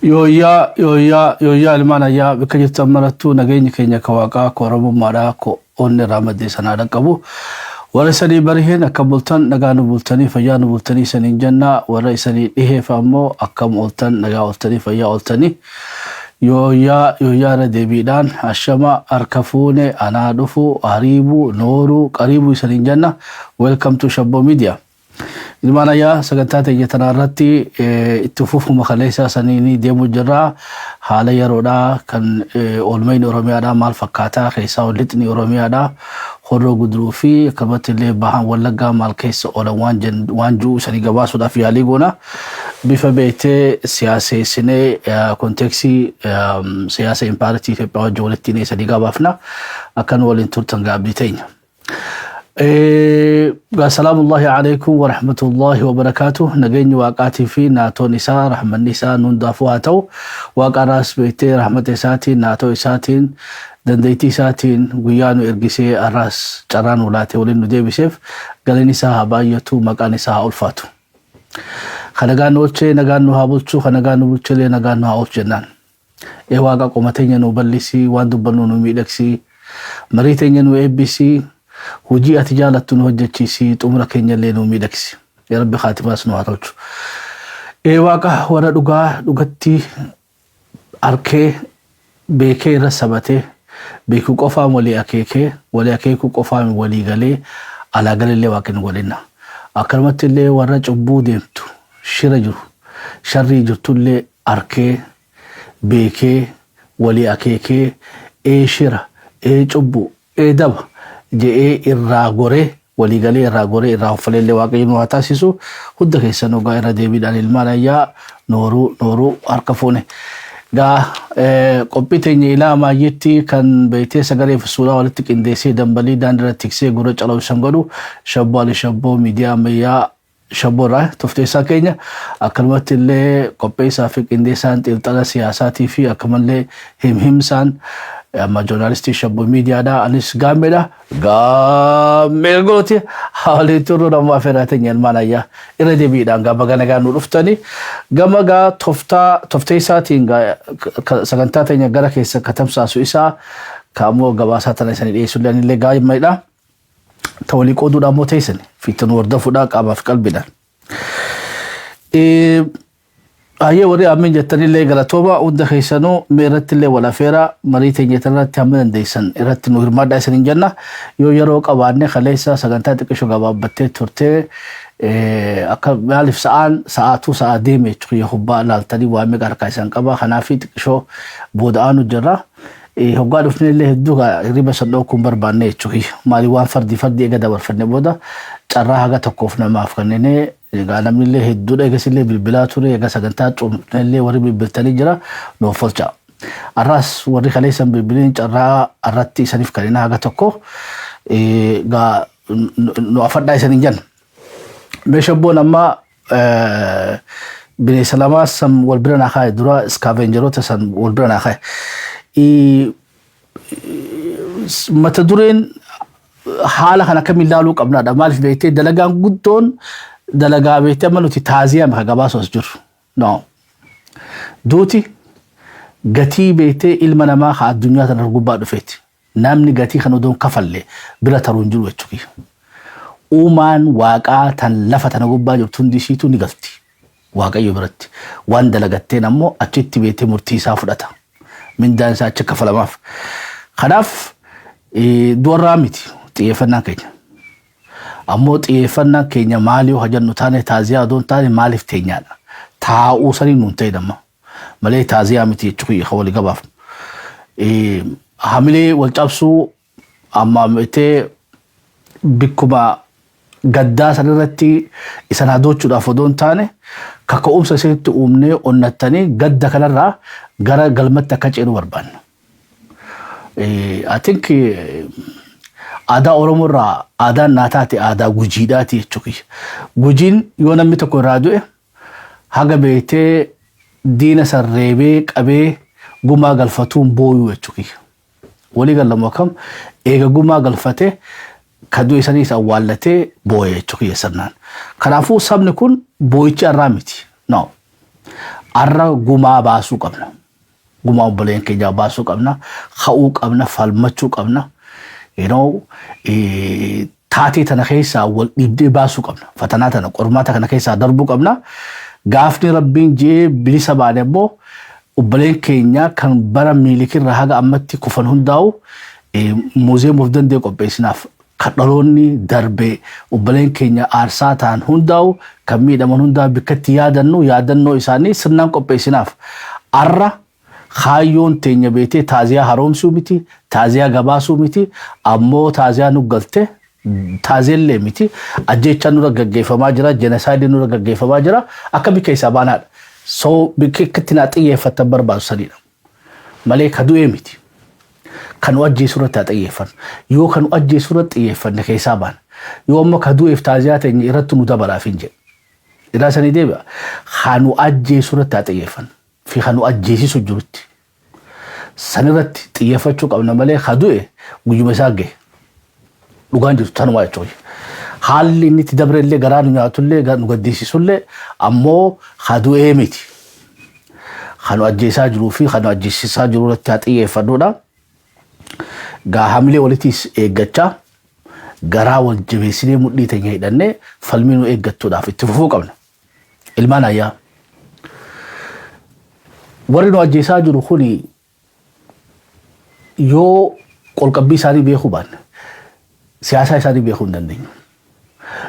Yooyaa ilmaan ayyaa bakka jirtan marattuu nageenyi keenya ka waaqaa kooromummaadhaa ko onni raamadee sanaadha qabu. Warra isanii bariheen akka bultan nagaa nu bultanii fayyaa nu bultanii saniin jennaa warra isanii dhiheef ammoo akkam ooltan nagaa ooltanii fayyaa ooltanii. Yooyaa deebiidhaan ashama harka fuune anaa dhufu hariibuu nooruu qariibuu isaniin jenna. Welcome to Shabbo Media. Ilmaan ayyaa sagantaa teenya tanarratti itti fufuma kaleessa saniini deemu jirra. Haala yeroodhaa kan oolmayni Oromiyaadhaa maal fakkaataa keessaa lixni Oromiyaadhaa horroo guduruu fi akkasumatti illee bahan Wallaggaa maal keessa oolan waan jiru sanii gabaasuudhaaf yaalii goona. Bifa beektee siyaaseessinee kontekstii siyaasa impaaratii Itoophiyaa wajjin walitti sanii gabaafna akkan waliin turtan gaabbii teenya. Assalamullahi alaikum wa rahmatullahi wa barakatuh. Nageenyi waaqaatii fi naatoon isaa rahmanni isaa hundaafuu haa ta'u. Waaqa raas beektee rahmata isaatiin naatoo isaatiin dandeettii isaatiin guyyaa nu ergisee arraas carraa nu laatee waliin nu deebiseef galanni isaa haa baay'atu maqaan isaa haa ulfaatu. Kan nagaan nu oolchee nagaan nu haa bulchu kan nagaan nu bulchelee nagaan nu haa oolchu jennaan. Waaqa qoma teenya nu bal'isi waan dubbannu nu miidhagsii marii teenya nu eebbisii hojii ati jaalattu nu hojjechiisii xumura keenya illee nu miidhagsi. Yaa Rabbi khaatimaas nu haa tolchu. Waaqa warra dhugatti arkee beekee irra sabatee beekuu qofaan walii akeekuu qofaan walii galee alaa galillee waaqni godhinna. Akkanumatti illee warra cubbuu deemtu shira jiru sharrii jirtullee arkee beekee walii akeekee shira cubbuu daba je'ee irraa goree walii galee irraa goree irraa uffaleellee waaqayyo nu haa taasisu. Hunda keessan ogaa irra deebiidhaan ilmaan ayyaa nooruu harka fuune. Qophii teenya ilaa maayyetti kan beektee sagalee fi suuraa walitti qindeessee dambalii daandiirra tiksee gurra calaqqisan godhu Shabboo miidiyaa ammayyaa Shabboo irraa tofteessaa keenya akkanumatti illee qopheessaa fi qindeessaan xiinxala siyaasaatii fi akkamallee himsaan amma joornaalistii Shabbo Miidiyaadhaa anis gaammeedha. Gaammee gooti haalli turuu namaa fedhaa teenya ilmaan ayyaa irra deebiidhaan gaafa ganagaa nu dhuftanii gama toftee isaatiin sagantaa teenya gara keessa katamsaasu isaa kaamoo gabaasaa tana isanii dhiyeessullee anillee gaammeedha. Tawalii qooduudhaan moo teessan fiixan hordofuudhaan qaamaaf qalbiidhaan. Ayyee warri amin jettanillee galatooma hunda keessanuu irratti illee wal afeera marii teenya irratti hamma dandeessan irratti nu hirmaadhaa isaniin jenna. Yoo yeroo qabaanne kaleessa sagantaa xiqqishoo gabaabbattee turtee akka maaliif sa'a deeme jechuudha hubbaa laaltanii waan meeqa harkaa isaan qaba kanaaf xiqqishoo booda'aa nu jirra. Hoggaa dhufnillee hedduu hirriba sandoo kun barbaanne jechuudha maali waan fardi eega dabarfanne booda carraa haga tokkoof namaaf kanneen namnillee hedduudha eegasillee bilbilaa ture eega sagantaa cuunfnellee warri bilbiltanii jira nuuf oolcha. Arraas warri kaleessan bilbiliin carraa irratti isaniif kanneen haga tokko nu afadhaa isaniin jenna. Meeshabboon amma bineensa lamaa san wal bira naa kaa'e dura iskaavenjeroota san wal bira naa kaa'e. Mata dureen haala kan akkamiin ilaaluu qabnaadha. Maaliif beektee dalagaan guddoon dalagaa beektee amma nuti taaziyaa maka gabaasuus jiru. No. Duuti gatii beektee ilma namaa haa addunyaa tana gubbaa dhufeeti. Namni gatii kan odoon kafallee bira taruun jiru jechuudha. Uumaan waaqaa tan lafa tana gubbaa jirtu hundi ishiitu ni galti. Waaqayyo biratti. Waan dalagatteen ammoo achitti beektee murtii isaa fudhata. Mindaan isaa achi kafalamaaf. Kanaaf du'arraa miti xiyyeeffannaan keenya. Ammoo xiyyeeffannaan keenya maaliif hojjannu taane taaziyaa odoon taane maaliif teenyaadha. Taa'uu sanii nuun ta'e damma. Malee taaziyaa miti jechuudha walii gabaaf. Hamilee wal cabsuu amma metee bikkuma gaddaa sanirratti isan hadochuudhaaf odoon taane kaka'umsa isinitti uumnee onnattanii gadda kanarraa gara galmatti akka ceenu barbaanna. I think aadaa Oromoo irraa aadaan naa taate aadaa gujiidhaati jechuudha. Gujiin yoo namni tokko irraa du'e haga beektee diina sarreebee qabee gumaa galfatuun booyuu jechuudha. Walii gallamoo akkam eega gumaa galfatee kaduu isaaniis awwaallatee booyee jechuudha sirnaan. Kanaafuu sabni kun booyicha irraa miti. No. arra gumaa baasuu qabna. Gumaa obboleen keenya baasuu qabna. Ka'uu qabna, falmachuu qabna. Taatee tana keessaa wal dhibdee baasuu qabna. Fatanaa tana qormaata kana keessaa darbuu qabna. Gaafni Rabbiin jee bilisa baane immoo obboleen keenya kan bara miilikirra haga ammatti kufan hundaa'u muuziyeem of danda'e qopheessinaaf kan dhaloonni darbee obboleen keenya aarsaa ta'an hundaa'u kan miidhaman hundaa'u bikkatti yaadannoo isaanii sirnaan qopheessinaaf arra kaayyoon teenya beetee taaziyaa haroomsuu miti taaziyaa gabaasuu miti ammoo taaziyaa nu galte taazeellee miti ajjeechaan nurra gaggeeffamaa jira jenasaayidiin nurra gaggeeffamaa jira akka bikka isaa baanaadha. So bikkatti naa xiyyeeffatan barbaadu sadiidha. Malee ka du'ee miti. Kan ajjeesu irratti xiyyeeffannu. Yoo kan ajjeesu irratti xiyyeeffanne keessaa baana. Yoo amma ka du'eef taaziyaa teenya irratti nu dabalaaf hin jedhe. Irraa sanii deebi'a. Kan ajjeesu irratti xiyyeeffannu. Fi kan ajjeesisu jirutti. San irratti xiyyeeffachuu qabna malee ka du'e guyyuma isaa gahe. Dhugaan jirtu tanumaa jechuudha. Haalli inni itti dabrellee garaa nu nyaatullee nu gaddisiisullee ammoo hadu'ee miti. Kan ajjeesaa jiruu fi kan ajjeesisaa jiru irratti xiyyeeffannuudha. Gaa hamilee walittis eeggachaa garaa wal jabeessinee mudhii teenya hidhannee falmii nu eeggachuudhaaf itti fufuu qabna. Ilmaan ayyaa. Warri nu ajjeesaa jiru kuni yoo qolqabbii isaanii beekuu baanne siyaasa isaanii beekuu hin dandeenyu.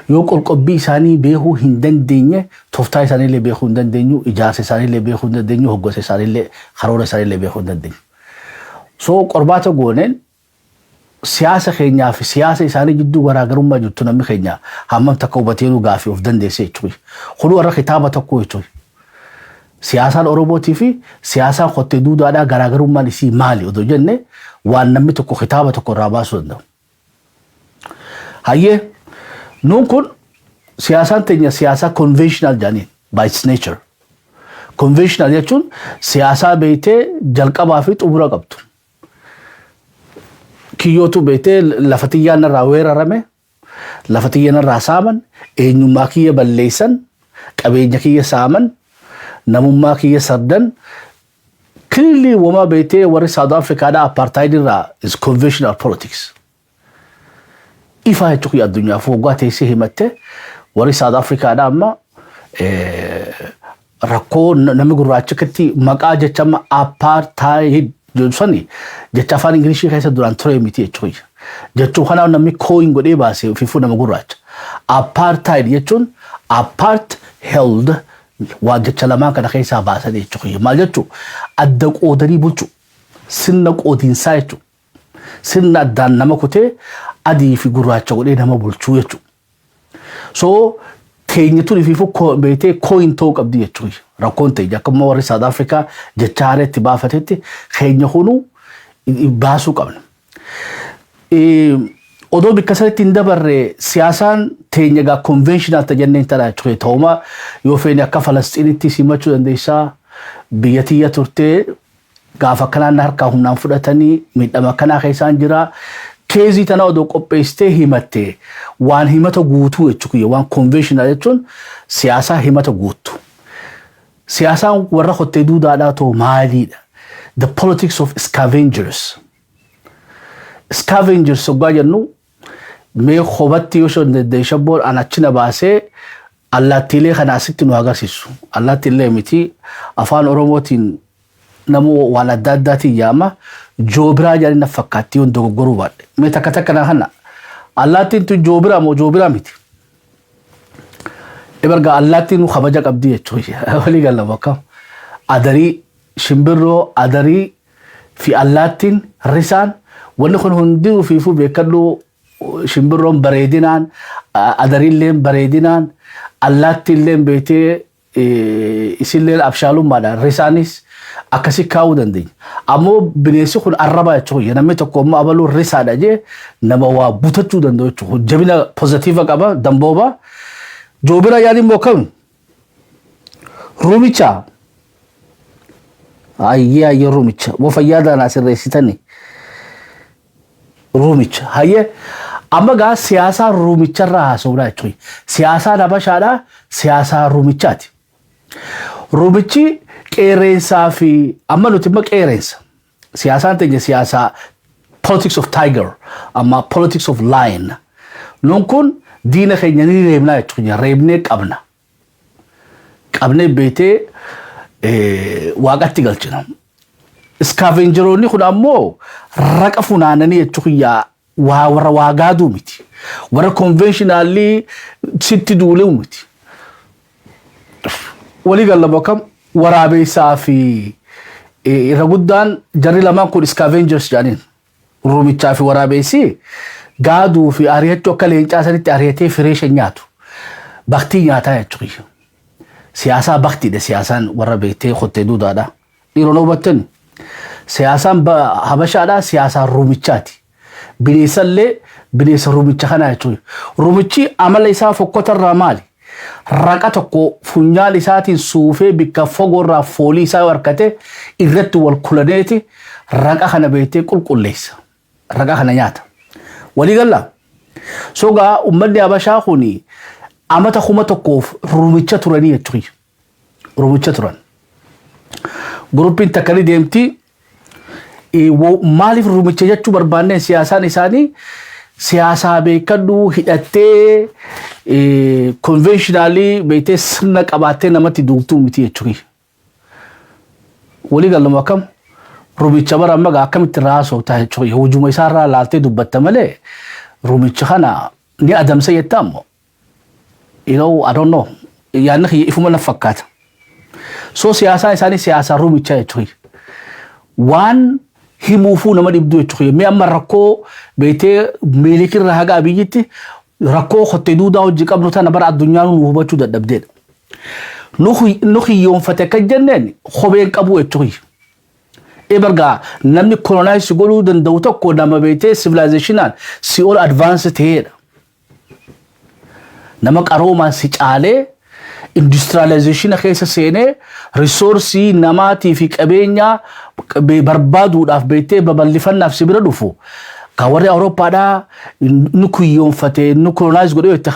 Yoo qolqabbii isaanii beekuu hin dandeenye tooftaa isaaniillee beekuu hin dandeenyu ijaarsa isaaniillee beekuu hin dandeenyu hoggansa isaaniillee karoora isaaniillee beekuu hin dandeenyu. So qormaata gooneen siyaasa keenyaa fi siyaasa isaanii jidduu garaagarummaa jirtu namni keenya hammam takka hubatee nu gaafii of dandeessee jechuudha. Kun warra kitaaba tokko jechuudha. Siyaasaan Oromootii fi siyaasaan qottee duudaadhaa garaagarummaan isii maali odoo jenne waan namni tokko kitaaba tokko irraa baasuu danda'u. Hayyee nuun kun siyaasaan teenya siyaasaa conventional jaaniin by its nature. Conventional jechuun siyaasaa beeytee jalqabaa fi xumura qabdu. Kiyyootu beeytee lafa xiyyaan irraa weerarame, lafa xiyyaan irraa saaman, eenyummaa kiyya balleessan, qabeenya kiyya saaman, namummaa kiyya sardan. Clearly wama beeytee warri South Africaadhaa apartheid irraa is conventional politics. Ifa jechuun addunyaa fooggaa teessee himatte warri South Africaadhaa amma rakkoo namni gurraachatti maqaa jechama apartheid jedhusani jecha afaan Ingilishii keessa duraan ture miti jechuudha. Jechuun kanaaf namni coin godhee baasee ofifuu nama gurraacha. Apartheid jechuun apart held waan jecha lamaan kana keessaa baasan jechuudha. Maal jechuun adda qoodanii bulchu sirna qoodiinsaa jechuudha. Sirna addaan nama kutee adii fi gurraacha godhee nama bulchuu jechuudha. So keenya tuni fiifuu beetee coin ta'uu qabdi jechuudha. Rakkoon ta'e akkuma warri South Africa jecha haareetti baafatetti keenya hunuu baasuu qabna. Odoo bikka sanatti hin dabarre siyaasaan teenya gaa conventional tajanneen ta'a jechuudha. Ta'uma yoo feene akka Falastiinitti simachuu dandeessaa biyya tiyya turtee gaafa kanaan harkaa humnaan fudhatanii miidhama kanaa keessaan jira. Keezii tana odoo qopheessitee himattee waan himata guutuu jechuudha. Waan conventional jechuun siyaasaa himata guutuu. Siyaasaan warra qottee duudaadhaa ta'u maaliidha? The politics of scavengers. Scavengers oggaa jennu mee hobatti yoo shondeeshabboon an achina baasee allaattiilee kana asitti nu agarsiisu. Allaattiilee miti afaan Oromootiin namu waan adda addaatiin yaama joobiraa jedhanii na fakkaatti yoon dogoggoruu baadhe. Mee takka takka na kana allaattiin tun joobiraa moo joobiraa miti? Eberga allaattiin nu kabaja qabdi jechuudha. Walii galla bakka adarii shimbirroo adarii fi allaattiin risaan wanni kun hundinuu fiifuu beekadhu shimbirroon bareedinaan adariilleen bareedinaan allaattiilleen beetee isilleen abshaalummaadhaan risaanis akkasi kaa'uu dandeenya. Ammoo bineensi kun arraba jechuudha. Namni tokko immoo abaluu risaadha jee nama waa butachuu danda'u jechuudha. Jabina pozitiiva qaba dambooba. Joobira yaadin immoo kam ruumicha ayye ruumicha wo fayyaadaan asirreessitani ruumicha hayye amma gaa siyaasaa ruumicharraa haasa'uudha jechuudha. Siyaasaa Habashaadhaa siyaasaa ruumichaati. Ruumichi qeerrensaa fi amma nuti immoo qeerrensa. Siyaasaan teenya siyaasa politics of tiger amma politics of lion. Nun kun diina keenya ni reebnaa jechuudha. Reebnee qabna. Qabnee beetee waaqatti galchina. Scavengeroonni kun ammoo raqa funaananii jechuudha. Warra waagaaduu miti. Warra conventionally sitti duulee miti. Walii galama kam waraabessaa fi irra guddaan jarri lamaan kun scavengers jedhaniin. Ruumichaa fi waraabessi gaaduu fi ari'achuu akka leencaa sanitti ari'atee fireesha nyaatu. Baktii nyaataa jechuudha. Siyaasaa baktiidha siyaasaan warra beektee qottee duudaadha. Dhiironni hubattani. Siyaasaan habashaadha siyaasaan ruumichaati. Bineessallee bineessa ruumicha kana jechuudha. Ruumichi amala isaa fokkotarraa maali? Raqa tokko funyaan isaatiin suufee bikka fogoorraa foolii isaa harkate irratti wal kulaneeti raqa kana beektee qulqulleessa. Raqa kana nyaata. Walii galla. Sogaa ummanni habashaa kuni amata kuma tokkoof ruumicha turanii jechuudha. Ruumicha turan. Gruppiin takkanii deemti. Maaliif ruumicha jechuu barbaanneen siyaasaan isaanii siyaasaa beekaduu hidhattee conventionally beektee sirna qabaattee namatti duubtuu miti jechuudha. Walii galama akkam ruumicha bara amma akkamitti raasoo ta'a jechuudha. Hojuma isaarraa laaltee dubbatta malee ruumicha kana ni adamsa jettaa ammoo. I don't know. Yaanni kiyya ifuma na fakkaata. So siyaasaan isaanii siyaasaa ruumicha jechuudha. Waan himuufuu nama dhibduu jechuudha. Mee amma rakkoo beektee miilikirra haga abiyyitti rakkoo qottee duudaa hojii qabnu tana bara addunyaan nu hubachuu dadhabdeedha. Nu hiyyoonfate kan jenneen kopheen qabu jechuudha. Ebergaa namni colonize godhuu danda'u tokko nama beektee civilizationaan si ol advance ta'eedha. Nama qaroomaan si caalee industrialization keessa seenee resource namaatii fi qabeenya barbaaduudhaaf beektee babal'ifannaaf si bira dhufu. Ka warri Awurooppaadhaa nu kuyyoonfatee nu colonize godhee itti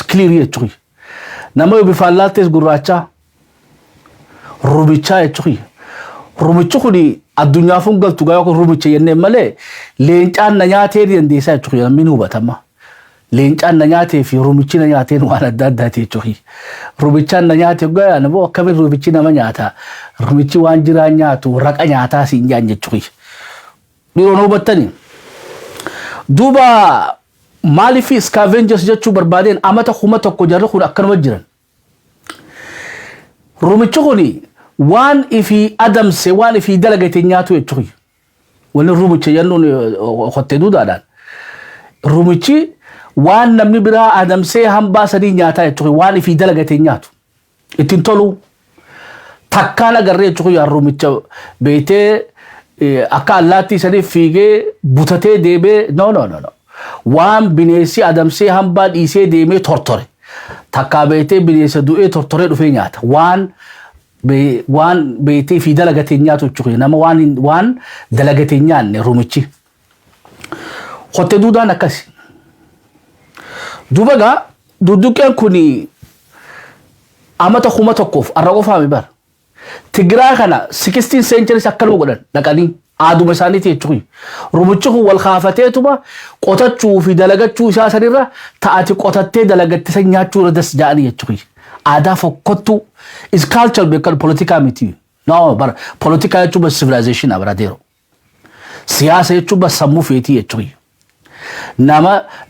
clear jechuudha. Nama bifaan laaltees gurraacha ruumichaa jechuudha. Ruumichi kuni addunyaa fun galtu gaa yookaan ruumicha jennee malee leencaan na nyaatee dandeessaa jechuudha. Namni ni hubatama. Leencaan na nyaatee fi ruumichi na nyaateen waan adda addaati jechuudha. Ruumichaan na nyaatee gaa nama akkamiin ruumichi nama nyaata. Ruumichi waan jiraan nyaatu raqa nyaataa siin jaan jechuudha. Dhiironni hubattani. Duuba maaliif scavengers jechuu barbaadeen amata kuma tokko jarri kun akkanuma jiran. Ruumichi kuni waan ifi adamse waan ifi dalagate nyaatu jechuudha. Wanni ruumicha jennuun qottee duudaadhaan. Ruumichi waan namni biraa adamsee hambaa sadii nyaataa jechuudha. Waan ifi dalagate nyaatu. Ittiin tolu takkaan agarree jechuudha ruumicha beektee akka allaattii sadii fiigee butatee deemee no. Waan bineensi adamsee hambaa dhiisee deemee tortore. Takkaa beektee bineensa du'ee tortoree dhufee nyaata. Waan beektee fi dalagatee nyaatu jechuudha. Nama waan dalagatee nyaanne ruumichi. Qottee duudaan akkasi. Duuba gaa dudduqqeen kuni amata kuma tokkoof arra qofaami bara. Tigiraa kana 16 centuries akkanuma godhan dhaqanii aaduma isaaniiti jechuudha. Ruumichi kun wal kaafateetuma qotachuu fi dalagachuu isaa sanirra ta'ati qotattee dalagatte san nyaachuu irra das ja'anii jechuudha. Aadaa fokkottuu is culture beekan politikaa miti. No bara politikaa jechuun bas civilization abiradeero. Siyaasa jechuun bas sammuu feetii jechuudha.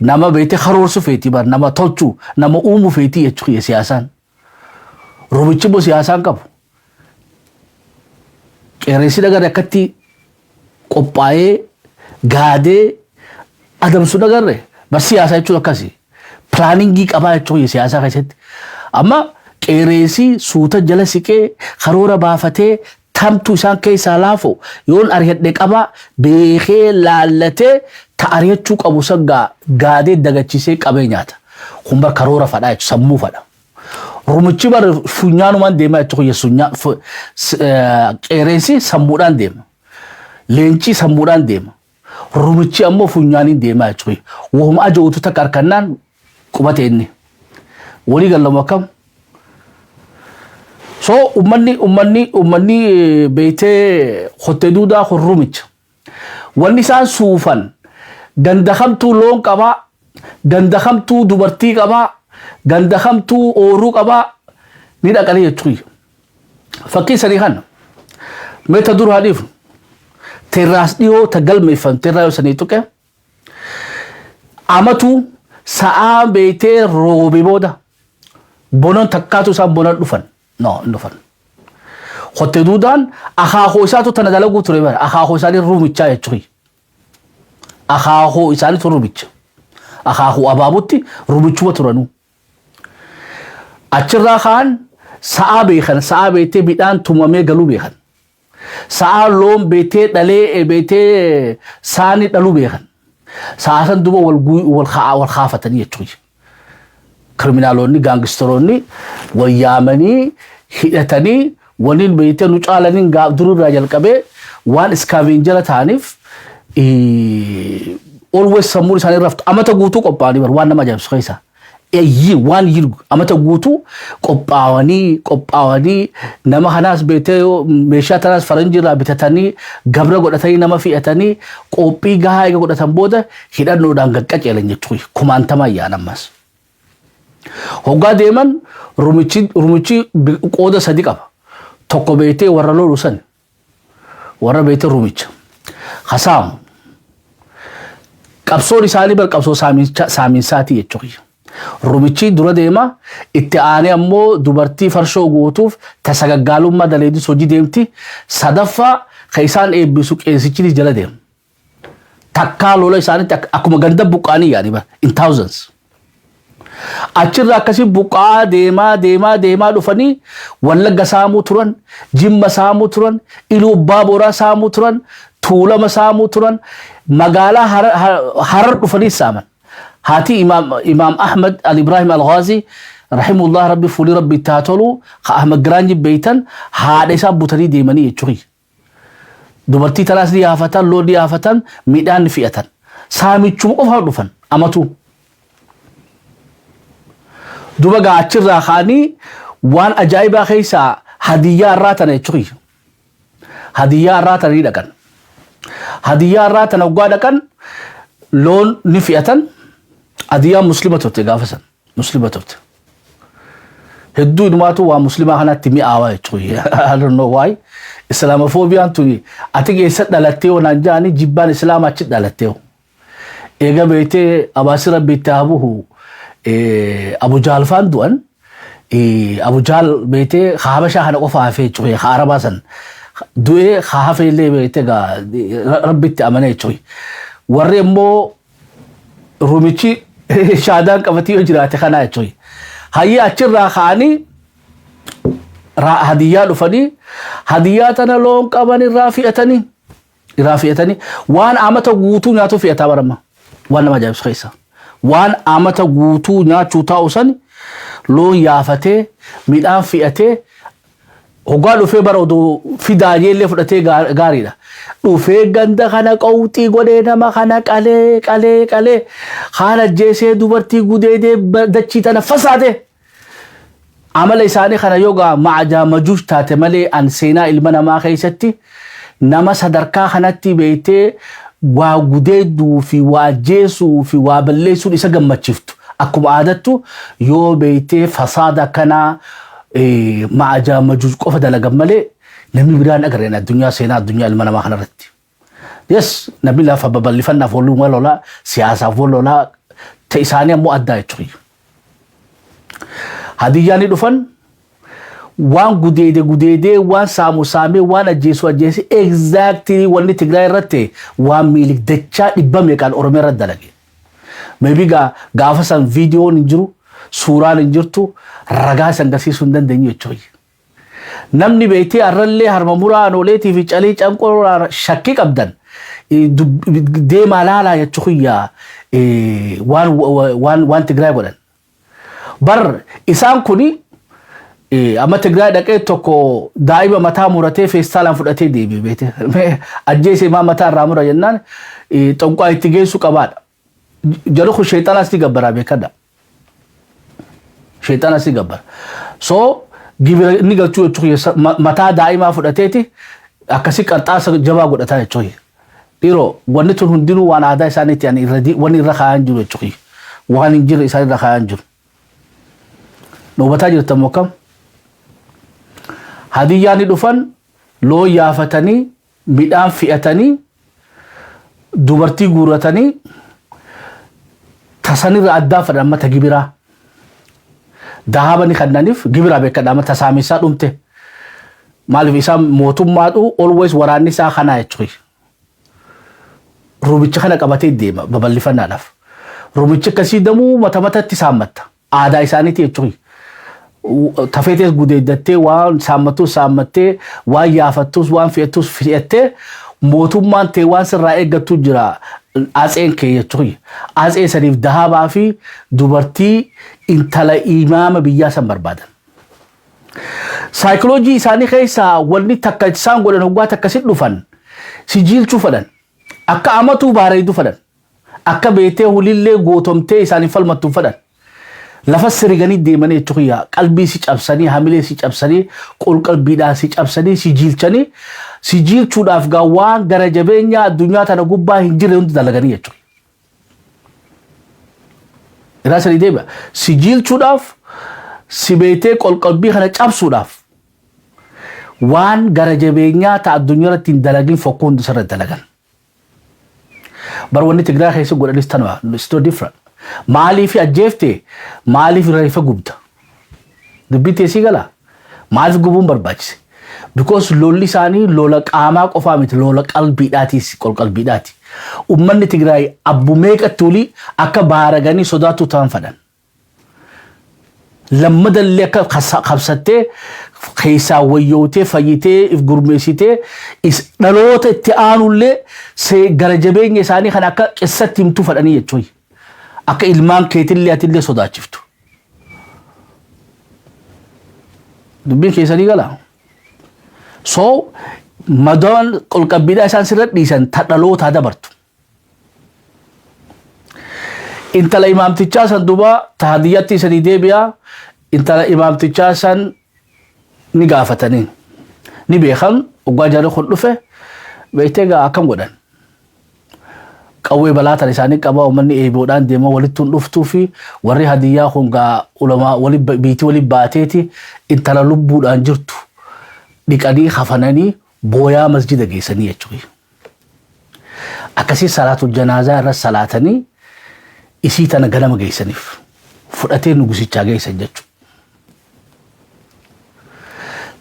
Nama beektee karoorsu feetii bara nama tolchuu nama uumuu feetii jechuudha siyaasaan. Ruumichi boo siyaasaan qabu. Qeerrensi dagarre akkatti qophaa'ee gaadee adamsu dagarre bas siyaasa jechuun akkasi. Plaaningii qabaa jechuudha siyaasaa keessatti. Amma qeerrensi suuta jala siqee karoora baafatee tamtu isaan keessaa laafo yoon ari'adhe qaba beekee laallatee ta'ari'achuu qabu saggaa gaadee dagachisee qabee nyaata. Kun bar karoora fadhaa jechuudha sammuu fadha. Ruumichi bar funyaanumaan deemaa jechuudha qeerrensi sammuudhaan deema. Leenci sammuudhaan deema. Ruumichi ammoo funyaaniin deemaa jechuudha. Wooma ajootu takka harkannaan qubate inni. Walii gallamu akkam. so ummanni beeytee hotte duudaa hurrumicha wanni isaan suufan gandakamtuu loon qabaa gandakamtuu dubartii qabaa gandakamtuu ooruu qabaa ni dhaqanii jechuu fakkii sanii kana meeta dur haadhiif terraas dhiyoo ta galmeeffam terraa yoo sanii tuqe amatu sa'aa beeytee roobe booda bonon takkaatu isaan bonon dhufan no dhufan hotte duudaan akaakoo isaatu tana dalaguu ture bara akaakoo isaanii ruumichaa jechuu akaakoo isaaniitu ruumicha akaakoo abaabutti ruumichuma turanuu achirraa kaan sa'aa beekan sa'aa beeytee midhaan tumamee galuu beekan sa'aa loon beeytee dhalee beeytee saanii dhaluu beekan sa'aa san duba wal kaafatanii jechuu kriminaalonni gaangistoroonni wayyaamanii hidhatanii waniin beeytee nu caalaniin durirraa jalqabee waan iskaavenjara ta'aniif always sammuun isaanii raftu amata guutuu qophaa'anii bar waan nama ajaa'ibsu keessa waan yirgu amata guutuu qophaa'anii nama kanaas beeytee meeshaa tanaas faranjirraa bitatanii gabra godhatanii nama fi'atanii qophii gahaa eega godhatan booda hidhannoodhaan gaqqaceelan jechuu kumaantamaa yaan ammas. Hoggaa deeman rumichi qooda sadi qaba. Tokko beeytee warra lolu san warra beeytee rumicha hasaamu qabsoon isaanii bar qabsoo saamiinsaati jechuu rumichi dura deema itti aanee ammoo dubartii farshoo guutuuf tasagaggaalummaa daleedis hojii deemti sadaffaa ka isaan eebbisu qeensichi jala deema takkaa lola isaaniitti akkuma ganda buqqaanii yaani bar in thousands achirra akkasi buqaa deemaa dhufanii wallagga saamuu turan jimma saamuu turan iluu baaboraa saamuu turan tuulama saamuu turan magaalaa harar dhufanii saaman هاتي إمام أحمد الإبراهيم الغازي رحمه الله ربي فولي ربي تاتولو أحمد جرانجي بيتن هذا يساب بطري ديماني يتشوي دبرتي تراس دي آفتان لو دي آفتان ميدان فئتان سامي تشوق فهردفن أماتو دوبا أتشر راخاني وان أجايبا خيسا هدية راتنا يتشوي هدية راتنا يدكن هدية راتنا وقادكن لون نفئتان أديا مسلمة تبتة قافسا مسلمة تبتة هدو إنماتو ومسلمة هنا تمي آواي تقوي I don't know why إسلاموفوبيا أنتوني أتيجي يسد دلتيو نانجاني جبان إسلام أشد دلتيو إيجا بيتي أباسر بيتابوه أبو جال فاندوان أبو جال بيتي خابشا هنا قفا في تقوي خارباسا دوي خافي اللي بيتي ربي تأمني تقوي ورمو rumichi shaadaan qabatee jiraate kana jechuudha. Hayya achirraa kaanii hadiyyaa dhufanii hadiyyaa tana loon qaban irraa fi'atanii waan amata guutuu nyaatu fi'ataa barama waan nama ajaa'ibsu keessa waan amata guutuu nyaachuu taa'u san loon yaafatee midhaan fi'atee hoggaa dhufee bara odoo fidaayee illee fudhatee gaariidha. Dhufee ganda kana qawxii godhee nama kana qalee haala jeesee dubartii gudeedee dachii tana fasaate. Amala isaanii kana yogaa macajaa majuush taate malee an seenaa ilma namaa keessatti nama sadarkaa kanatti beeytee waa gudeedduu fi waa jeesuu fi waa balleessuun isa gammachiiftu. Akkuma aadattu yoo beeytee fasaada kanaa معجا مجوز قفة دلقم ملي نمي بران أقرين الدنيا سينا الدنيا المنا خنا رتي يس نبي لا فببلي فنا فولو ولا لا سياسة فولو لا تيسانيا مؤدى يتوي هذه يعني دفن وان غديدة وان سامي وان أجيسي exactly وان تقرأي رتي وان ميلك دتشا إبامي كان أورمي رد دلقي maybe غافسان فيديو نجرو suuraan hin jirtu ragaa sangarsiisuu hin dandeenyu jechuudha. Namni beeytee arrallee harma muraan ooleetii fi calii canqoo shakkii qabdan deemaa laalaa jechuudha waan Tigraay godhan. Bar isaan kuni amma Tigraay dhaqee tokko daa'ima mataa muratee feestaalaan fudhatee deebi'e beeytee ajjeesee maa mataa irraa mura jennaan xonqaa itti geessu qabaadha. Jarri kun sheexanaas ni gabbaraa beekadha. شيطان أسي قبر so gibira inni galchuu jechuudha mataa daa'imaa fudhateeti akkasi qarxaasa jabaa godhataa jechuudha. Dhiiroo wanni tun hundinuu waan aadaa isaaniitti wanni irra kaa'an jiru jechuudha. Waan hin jirre isaan irra kaa'an jiru. Noobataa jirtan mokkam. Hadiyyaa ni dhufan loon yaafatanii midhaan fi'atanii dubartii guuratanii tasanirra addaa fadhan mata gibiraa. Dahaba ni kannaniif gibiraa beekadha mata saamisaa dhumte. Maaliif isaan mootummaadhu always waraanni isaa kanaa jechuudha. Rubicha kana qabatee deema babal'ifannaadhaaf. Rubicha akkasii damuu mata matatti saammatta. Aadaa isaaniiti jechuudha. Tafeetes gudeeddattee waan saammattee waan yaafattus waan fi'attus fi'attee mootummaan tee waan sirraa eeggattu jira atseen kee jechuudha. Atsee saniif dahabaa fi dubartii intala imaama biyyaa san barbaadan. Saayikoloojii isaanii keessaa wanni takka isaan godhan hoggaa takkasit dhufan si jiilchuu fedhan. Akka amatuu baareedu fedhan. Akka beetee hulillee gootomtee isaanii falmattuu fedhan. Lafa siriganii deemanii jechuudha. Qalbii si cabsanii, hamilee si cabsanii, qalbiidhaan si cabsanii, si jiilchanii, si jiilchuudhaaf gaa waan gara jabeenya addunyaa tana gubbaa hin jirre hundi dalaganii jechuudha. Irraa sanii deema. Si jiilchuudhaaf, si beetee qalbii kana cabsuudhaaf waan gara jabeenyaa ta addunyaa irratti hin dalagin fokkoo hundi sirra dalagan. Bar wanni Tigraay keessa godhanis tanuma. It's no different. Maaliif ajjeefte maaliif reefa gubda dubbitti si gala maaliif gubuun barbaachise because lolli isaanii lola qaamaa qofaa miti lola qalbiidhaatiis qalbiidhaati ummanni Tigraay abbumee qattuli akka baaraganii sodaatu ta'an fadhan lammadallee akka qabsattee keessaa wayyootee fayyitee if gurmeessitee dhaloota itti aanullee gara jabeenya isaanii kan akka qissatti himtu fadhanii jechuudha. Akka ilmaan keetillee atillee sodaachiftu. Dubbiin keessanii gala. So madoon qalbiidhaa isaan sirra dhiisan dhaloota dabartu. Intala imaamtichaa san duba tahadiyyatti isanii deebi'aa intala imaamtichaa san ni gaafatanii. Ni beekan waggaa jaaree kun dhufe beektee gaa akkam godhan. Qawwee balaataan isaanii qabaa uummanni eeboodhaan deemaa walitti dhuftuu fi warri hadiyyaa kun gaa ulamaa biitii waliin baateeti intala lubbuudhaan jirtu dhiqanii hafananii booyaa masjida geessanii jechuudha. Akkasii salaatul janaazaa irra salaatanii isii tana ganama geessaniif fudhatee nugusichaa geessan jechuudha.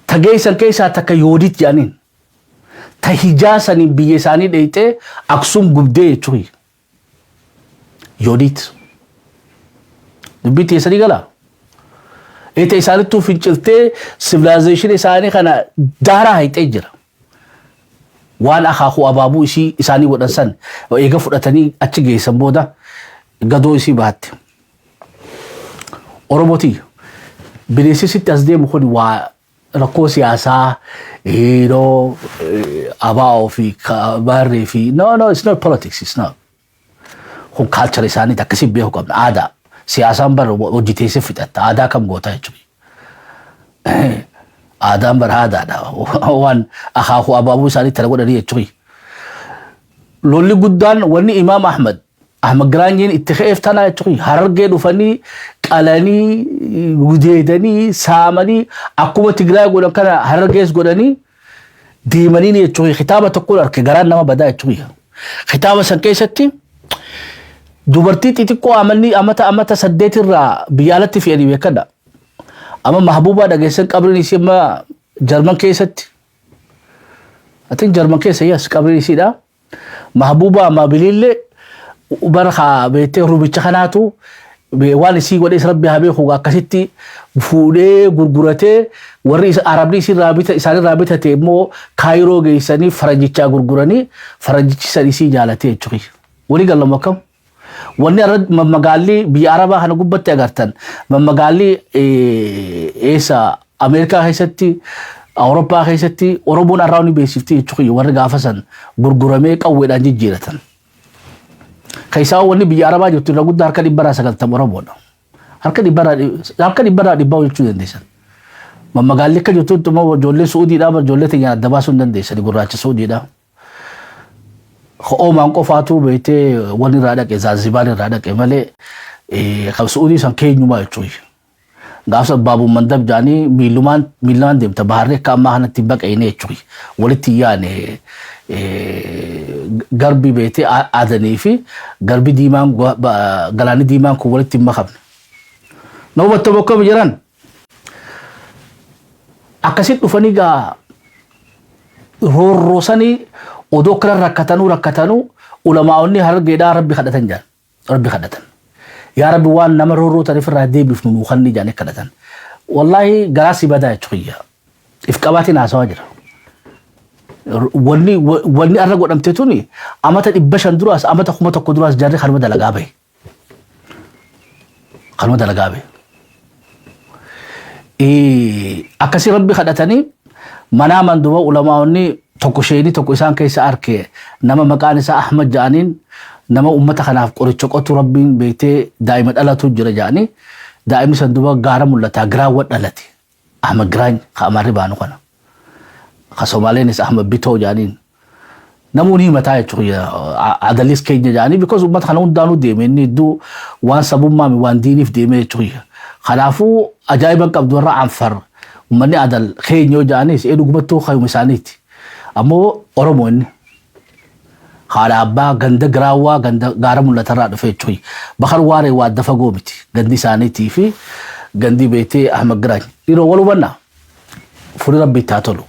Ta geessan keessaa takka yoodit jedhaniin. Tahijaa sanii biyya isaanii dheeyxee Aksum gubdee jechuudha. Yoodit. Dubbitti eessanii gala. Eeta isaanittuu finciltee civilization isaanii kana daaraa hayxee jira. Waan akaakuu abaabuu isii isaanii godhan san eega fudhatanii achi geessan booda gadoo isii baatte. Oromooti bineensisitti as deemu kun waa rakkoo siyaasaa about fi barre fi no it's not politics it's not kun culture isaanii akkasii beeku qabna aadaa siyaasaan bar hojjeteessee fixatta aadaa kam goota jechuudha aadaan bar aadaadha waan akaakuu abaabuu isaanii tala godhanii jechuudha lolli guddaan wanni Imaam Ahmad Giraanyiin itti ka'eef tanaa jechuudha Harargee dhufanii qalanii gudeedanii saamanii akkuma Tigraay godhan kana Harargees godhanii deemanii jechuudha kitaaba tokko arke garaan nama badaa jechuudha kitaaba san keessatti dubartii xixiqqoo amata 8 irraa biyya alatti fe'anii beekadha amma mahbuubaa dhageessan qabriin isii amma Jarman keessatti atin Jarman keessa yes qabriin isiidha mahbuubaa amma bilillee barha beete rubicha kanaatu waan isii godhee rabbi haa beeku akkasitti fuudhee gurguratee warri arabni isaan raabitate immoo kaayiroo geessanii faranjichaa gurguranii faranjichi san isii jaalatee jechuudha. Walii galama akkam wanni magaalli biyya arabaa kana gubbatti agartan magaalli eessa Ameerikaa keessatti Awurooppaa keessatti Oromoon arraawni beeksiftii jechuudha warri gaafa san gurguramee qawweedhaan jijjiiratan. Kaisaa wanni biyya arabaa jirtu irra guddaa harka 190 Oromoodha. Harka 100 dhibbaa jechuu dandeessan. Magaalli akka jirtutti immoo ijoollee Suudiidhaa ijoollee teenya adda baasuu hin dandeessani gurraacha Suudiidhaa. Oomaan qofaatu beektee wanni irraa dhaqe Zanzibar irraa dhaqe malee kan Suudii san keenyumaa jechuudha. Gaafsa baabuu mandab jaanii miilumaan deemta baharree akka ammaa kanatti baqaynee jechuudha. Walitti yaane garbi beektee aadanii fi garbi diimaan galaanni diimaan kun walitti hin makamne. Nama bakka bakka jiran akkasit dhufanii gaa roorroosanii odoo kira rakkatanuu ulamaa'onni hargeedhaa rabbi kadhatan jaan rabbi kadhatan yaa rabbi waan nama roorrootaniif irraa deebifnu nuu kanni jaanii kadhatan wallaahi garaa si badaa jechuudha if qabaatiin haasawaa jira wanni arra godhamte tuni amata 500 duraas amata 1,000 duraas jarri kanuma dalagaa bahe akkasi rabbi kadhatanii manaa manduba ulamaa'onni tokko sheeni tokko isaan keessa arke nama maqaan isaa Ahmad jaaniin nama ummata kanaaf qoricha qotu rabbiin beektee daa'ima dhalatu jira jaanii daa'imni san duba gaara mul'ata giraawwa dhalate Ahmad Giraany ka amarri baanu kana ka Somaaleenis Ahmad Bitoo jaaniin namoonni himataa jechuudha adalis keenya jaanii because ummata kana hundaanuu deeme inni iddoo waan sabummaa waan diiniif deeme jechuudha kanaafuu ajaa'iban qabdu warra Anfar ummanni adal keenya jaanis dhugumattuu qayyum isaaniiti ammoo Oromoonni haala abbaa ganda giraawwaa ganda gaara mul'atarraa dhufe jechuudha bakar waaree waa dafa goomiti gandi isaaniitii fi gandi beektee Ahmad Giraany yeroo wal hubannaa furii rabbi itti haa tolu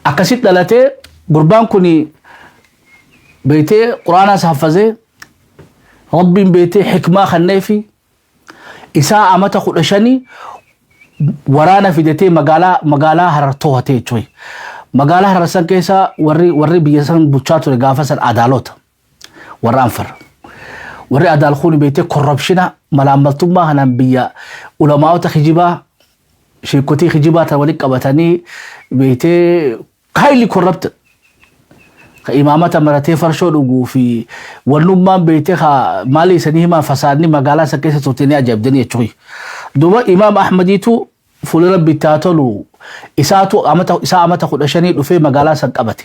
akkasit dhalatee gurbaan kuni beektee quraanaas haffazee rabbiin beektee hikmaa kanneefi isaa amata 15 waraana fidatee magaalaa Harar to'atee jechuudha magaalaa Harar san keessa warri biyya san bulchaa ture gaafa san adaalota warra Anfar warri adaal kun beektee korrupshina malaamaltummaa kanaan biyya ulamaa'ota kijibaa sheekotii kijibaa tan walitti qabatanii beektee highly corrupted ka imaamata maratee farshoo dhuguu fi wannummaan beektee ka maali isanii himaa fasaadni magaalaa san keessa turtanii ajaa'ibdanii jechuudha duba imaam Ahmadiitu fuula rabbi itti haa tolu isaa amata 15 dhufee magaalaa san qabate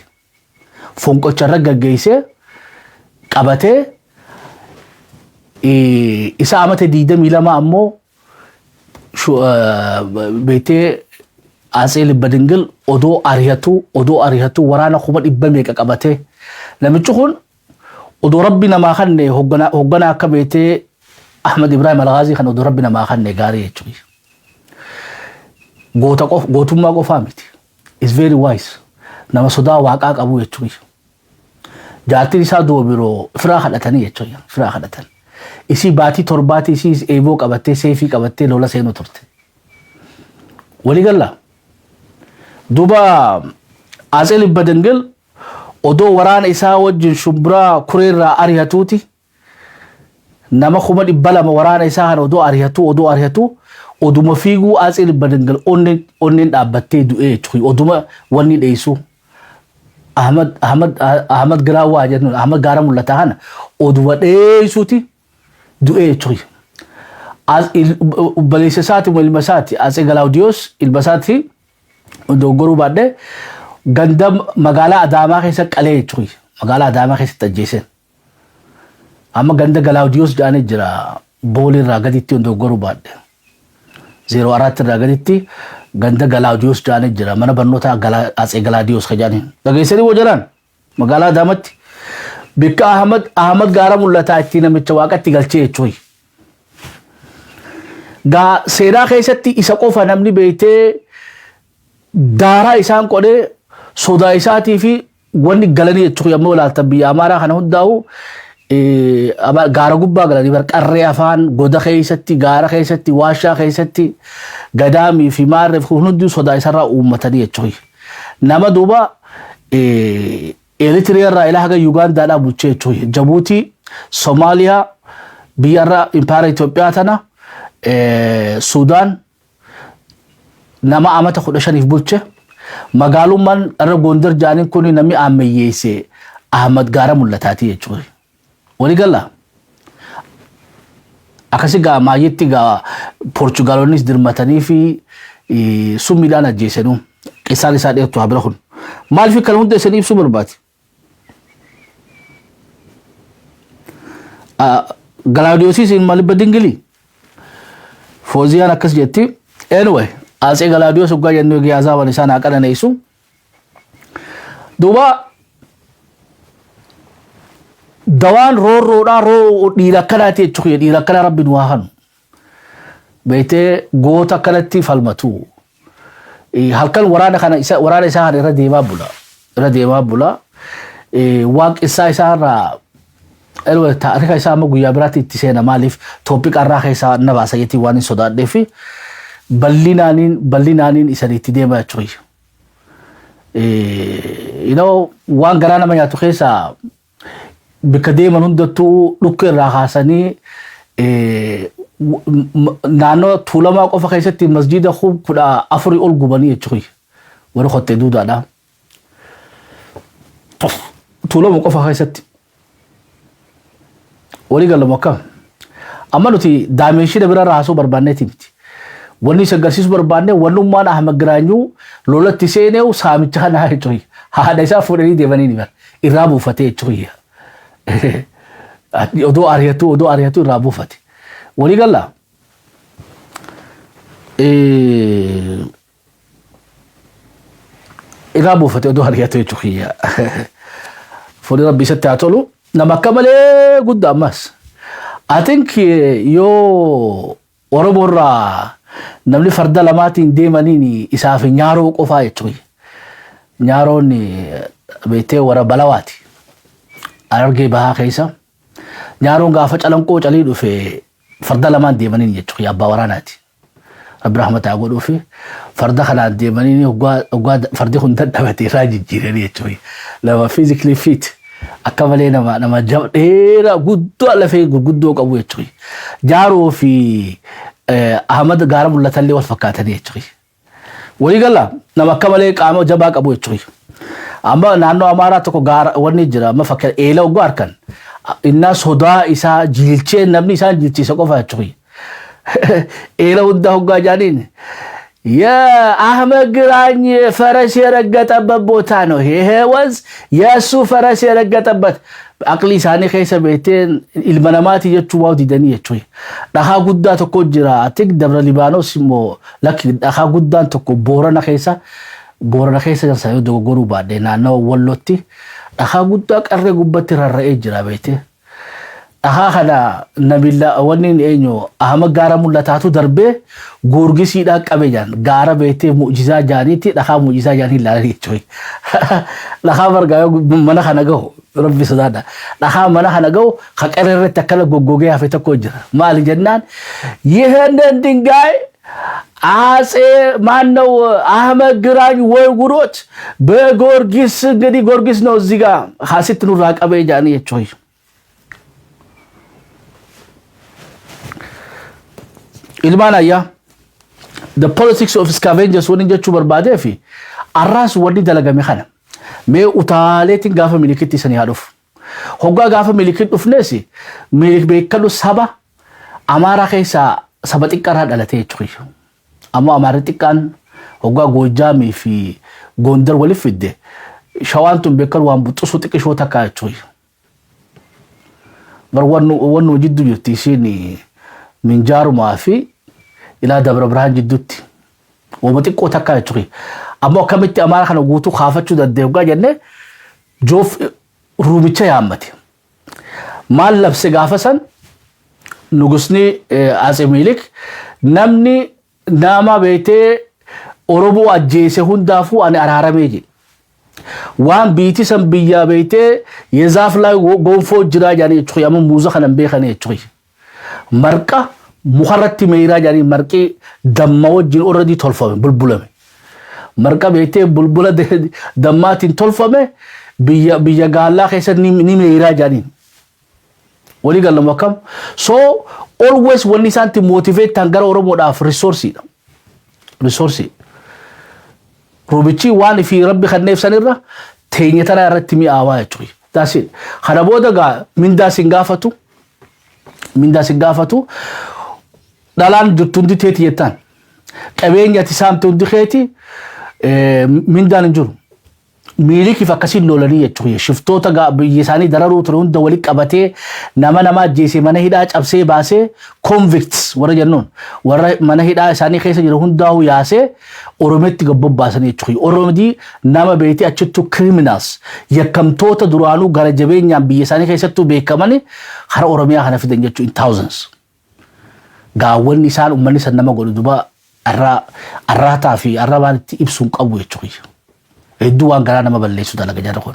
fonqocharra gaggeessee qabatee isaa amata 22 ammoo beektee Atsee Libbadingil odoo arihatu waraana 100 qabatee namichi kun odoo rabbi namaa kanne hogganaa akka beektee Ahmad Ibrahim Al-Ghazi kan odoo rabbi namaa kanne gaarii jechuudha gootummaa qofaa miti is very wise nama sodaa waaqaa qabu jechuudha jaartiin isaa doobiroo firaa kadhatanii jechuudha firaa kadhatan isii baatii torbaati isii eeboo qabattee seefii qabattee lola seenuu turte waligalla duba Atsee Libbadingil odoo waraana isaa wajjin shumburaa kureerraa arihatuuti nama 200 waraana isaa kan odoo arihatu oduma fiiguu Atsee Libbadingil onneen dhaabbattee du'ee jechuudha oduma wanni dheessu Ahmad Giraawwaa jennu Ahmad gaara mul'ataa kana oduma dheessuuti du'ee jechuudha obboleessa isaati ilma isaati Atsee Galaawdiyoos ilma isaati dogoru baadhee ganda magaalaa Adaamaa keessa qalee jechuudha magaalaa Adaamaa keessatti ajjeesen amma ganda Galaawdiyoos jaanii jira boolirraa gaditti dogoru baadhee 04 irraa gaditti ganda Galaawdiyoos jaanii jira mana barnootaa Atsee Galaawdiyoos kajaanii dhageessanii wajaraan magaalaa Adaamaatti bikka Ahmad gaara mul'ataa itti namicha waaqatti galchee jechuudha gaa seenaa keessatti isa qofa namni beektee daaraa isaan qodee sodaa isaatii fi wanni galanii jechuudha yommuu ilaaltan biyya Amaaraa kana hundaa'u gaara gubbaa galanii barqarree afaan goda keessatti gaara keessatti waashaa keessatti gadaamii fi maarreef hundi sodaa isarraa uummatanii jechuudha nama duuba Eritiriyaarraa ilaa haga Yugaandaadhaa bulchee jechuudha Jabuutii Somaaliyaa biyyarraa impaara Itoophiyaa tana Sudaan nama amata 15 bulche magaalummaan irra Gondar jaaniin kun namni ammayyeesse Ahmad gaara mul'ataati jechuudha waligalla akkasi gaa maayitti gaa Portugaloonis dirmatanii fi summi daan ajjeesenu qisaan isaa dheertu haa bira kun maaliif kan hunda isanii ibsuu barbaade Galaadiyoosis maaliif badingili Fooziyaan akkas jetti anyway Atsee Galaadiyoos ugaa jennuu giyaasaa waan isaan haqana neessu duuba dawaan roorroodhaa roo dhiira akkanaati jechuudha dhiira akkana rabbi nu haa kanu beetee goota akkanatti falmatu halkan waraana isaa kana irra deemaa bula waaqessaa isaarraa anyway taarika isaa amma guyyaa biraatti itti seena maaliif toopik arraa keessaa na baasa jetti waan hin sodaadheefi bal'inaaniin isaniitti deemaa jechuudha waan garaa nama nyaatu keessaa bika deeman hundattuu dhukka irraa kaasanii naannoo tuulamaa qofa keessatti masjida 14 ol gubanii jechuudha warra qottee duudaadha tuulama qofa keessatti walii galamu akka amma nuti daameeshii bira raasuu barbaanneeti miti wanni isa agarsiisu barbaanne wannummaan Ahmad Giraanyuu lolatti seenee saamicha kana jechuudha haadha isaa fuudhanii deemanii ni irraa buufatee jechuudha odoo ariyatuu irraa buufate walii gala irraa buufate odoo ariyatuu jechuudha fuudhee rabbi isatti haa tolu nama akka malee guddaa ammas I think yoo Oromoo irraa namni farda lamaatiin deemaniin isaaf nyaaroo qofaa jechuudha nyaaroon beetee warra balawaati argee bahaa keessa nyaaroon gaafa calanqoo calii dhufe farda lamaan deemaniin jechuudha abbaa waraanaati rabbi rahmataa godhuufi farda kanaan deemaniin hoggaa fardi kun dadhabate irraa jijjiiranii jechuudha nama physically fit akka malee nama dheeraa guddoo lafee gurguddoo qabu jechuudha jaaroo fi Ahmad gaara mul'atallee wal fakkaatanii jechuudha walii gala nama akka malee qaama jabaa qabu jechuudha amma naannoo Amaaraa tokko gaara wanni jira amma fakkaata eela hoggaa harkan inna sodaa isaa jilchee namni isaan jilchiisa qofa jechuudha eela hunda hoggaa jaaniin የአህመድ ግራኝ ፈረስ የረገጠበት ቦታ ነው ይሄ ወንዝ የሱ ፈረስ የረገጠበት አቅሊ ሳኔ ከይሰ ቤቴን ኢልመናማት የቹዋው ዲደኒ የቹይ ዳኻ ጉዳ ተኮ ጅራ አትክ ደብረ ሊባኖስ ሞ ለክ ዳኻ ጉዳን ተኮ ቦረና ከይሰ ጀንሳዩ ደጎሩ ባዴና ነው ወሎቲ ዳኻ ጉዳ ቀረ ጉበት ረረኤ ጅራ ቤቴ ዳኻ ኸዳ ነቢላ ወኒን ኤኞ አህመድ ጋራ ሙላታቱ ደርቤ ጎርጊሲዳ ቀበጃን ጋራ ቤቴ ሙዕጂዛ ጃኒቲ ዳኻ ሙዕጂዛ ጃኒ ላሪቾይ ዳኻ በርጋዮ መና ኸነገው ረቢ ሰዳዳ ዳኻ መና ኸነገው ከቀረረ ተከለ ጎጎጌ ያፈተኮ ጅራ ማል ጀናን ይሄንን ድንጋይ አጼ ማነው አህመድ ግራኝ ወይ ጉሮት በጎርጊስ እንግዲህ ጎርጊስ ነው እዚህ ጋር ሐሲት ኑራ ቀበጃኒ የቾይ ilmanaya the politics of scavengers woni jechu barbade fi arras wadi dalagame khana me utaletin gafa milikiti sani haduf hogga gafa milikit dufnesi milik be kadu saba amara kaysa saba tikkara dalate jechu amma amara tikkan hogga gojami fi gondar wali fidde shawantum be kal wan butusu tikisho taka jechu bar wonu jiddu yirtisini min jaru maafi ila dabra brahman jiddutti ومتقو تكا يتشوي أما كمتي أمانة خنا قوتو خافتشو دا ديوغا جنة جوف روبيتشا يامتي مال لبسي غافسان نغسني آسي ميلك نمني ناما بيتي أوروبو أجيسي هندافو أني أرارا ميجي وان بيتي سن بيا بيتي يزاف لا غوفو جرا جاني يتشوي أما موزا خنا بيخاني يتشوي مركا مخرطي ميرا جاني مركي دماوجين already تولفامي بلبلامي مركا بيتي بلبلا دماتين تولفامي بيا غالا خيسا ني ميرا جاني ولي قال لهم كم so always when you want to motivate تنقر ورمو داف resource روبيتشي واني في ربي خدني في سنرة تيني ترى رتمي آوايا شوي داسين خرابودا غا من داسين غافتو دالان جتوندي تيتيتان qabeenya tisaamte hundi keeti mindaan hin jiru. Miilii kifa akkasiin lolanii jechuudha. Shiftoota biyya isaanii dararuu ture hunda walitti qabatee nama ajjeesee mana hidhaa cabsee baasee convicts warra jennuun warra mana hidhaa isaanii keessa jiru hundaa'u yaasee Oromiyaatti gabbaasanii jechuudha. Oromiyaan nama beektii achittuu criminals yakkamtoota duraanuu gara jabeenyaan biyya isaanii keessattuu beekaman hara Oromiyaa kana fidan jechuudha in thousands. Gaawwanni isaan uummanni san nama godhu duba arraataa fi arrabaan itti ibsuun qabu jechuudha. Hedduu waan garaa nama balleessu dalaga jara kun.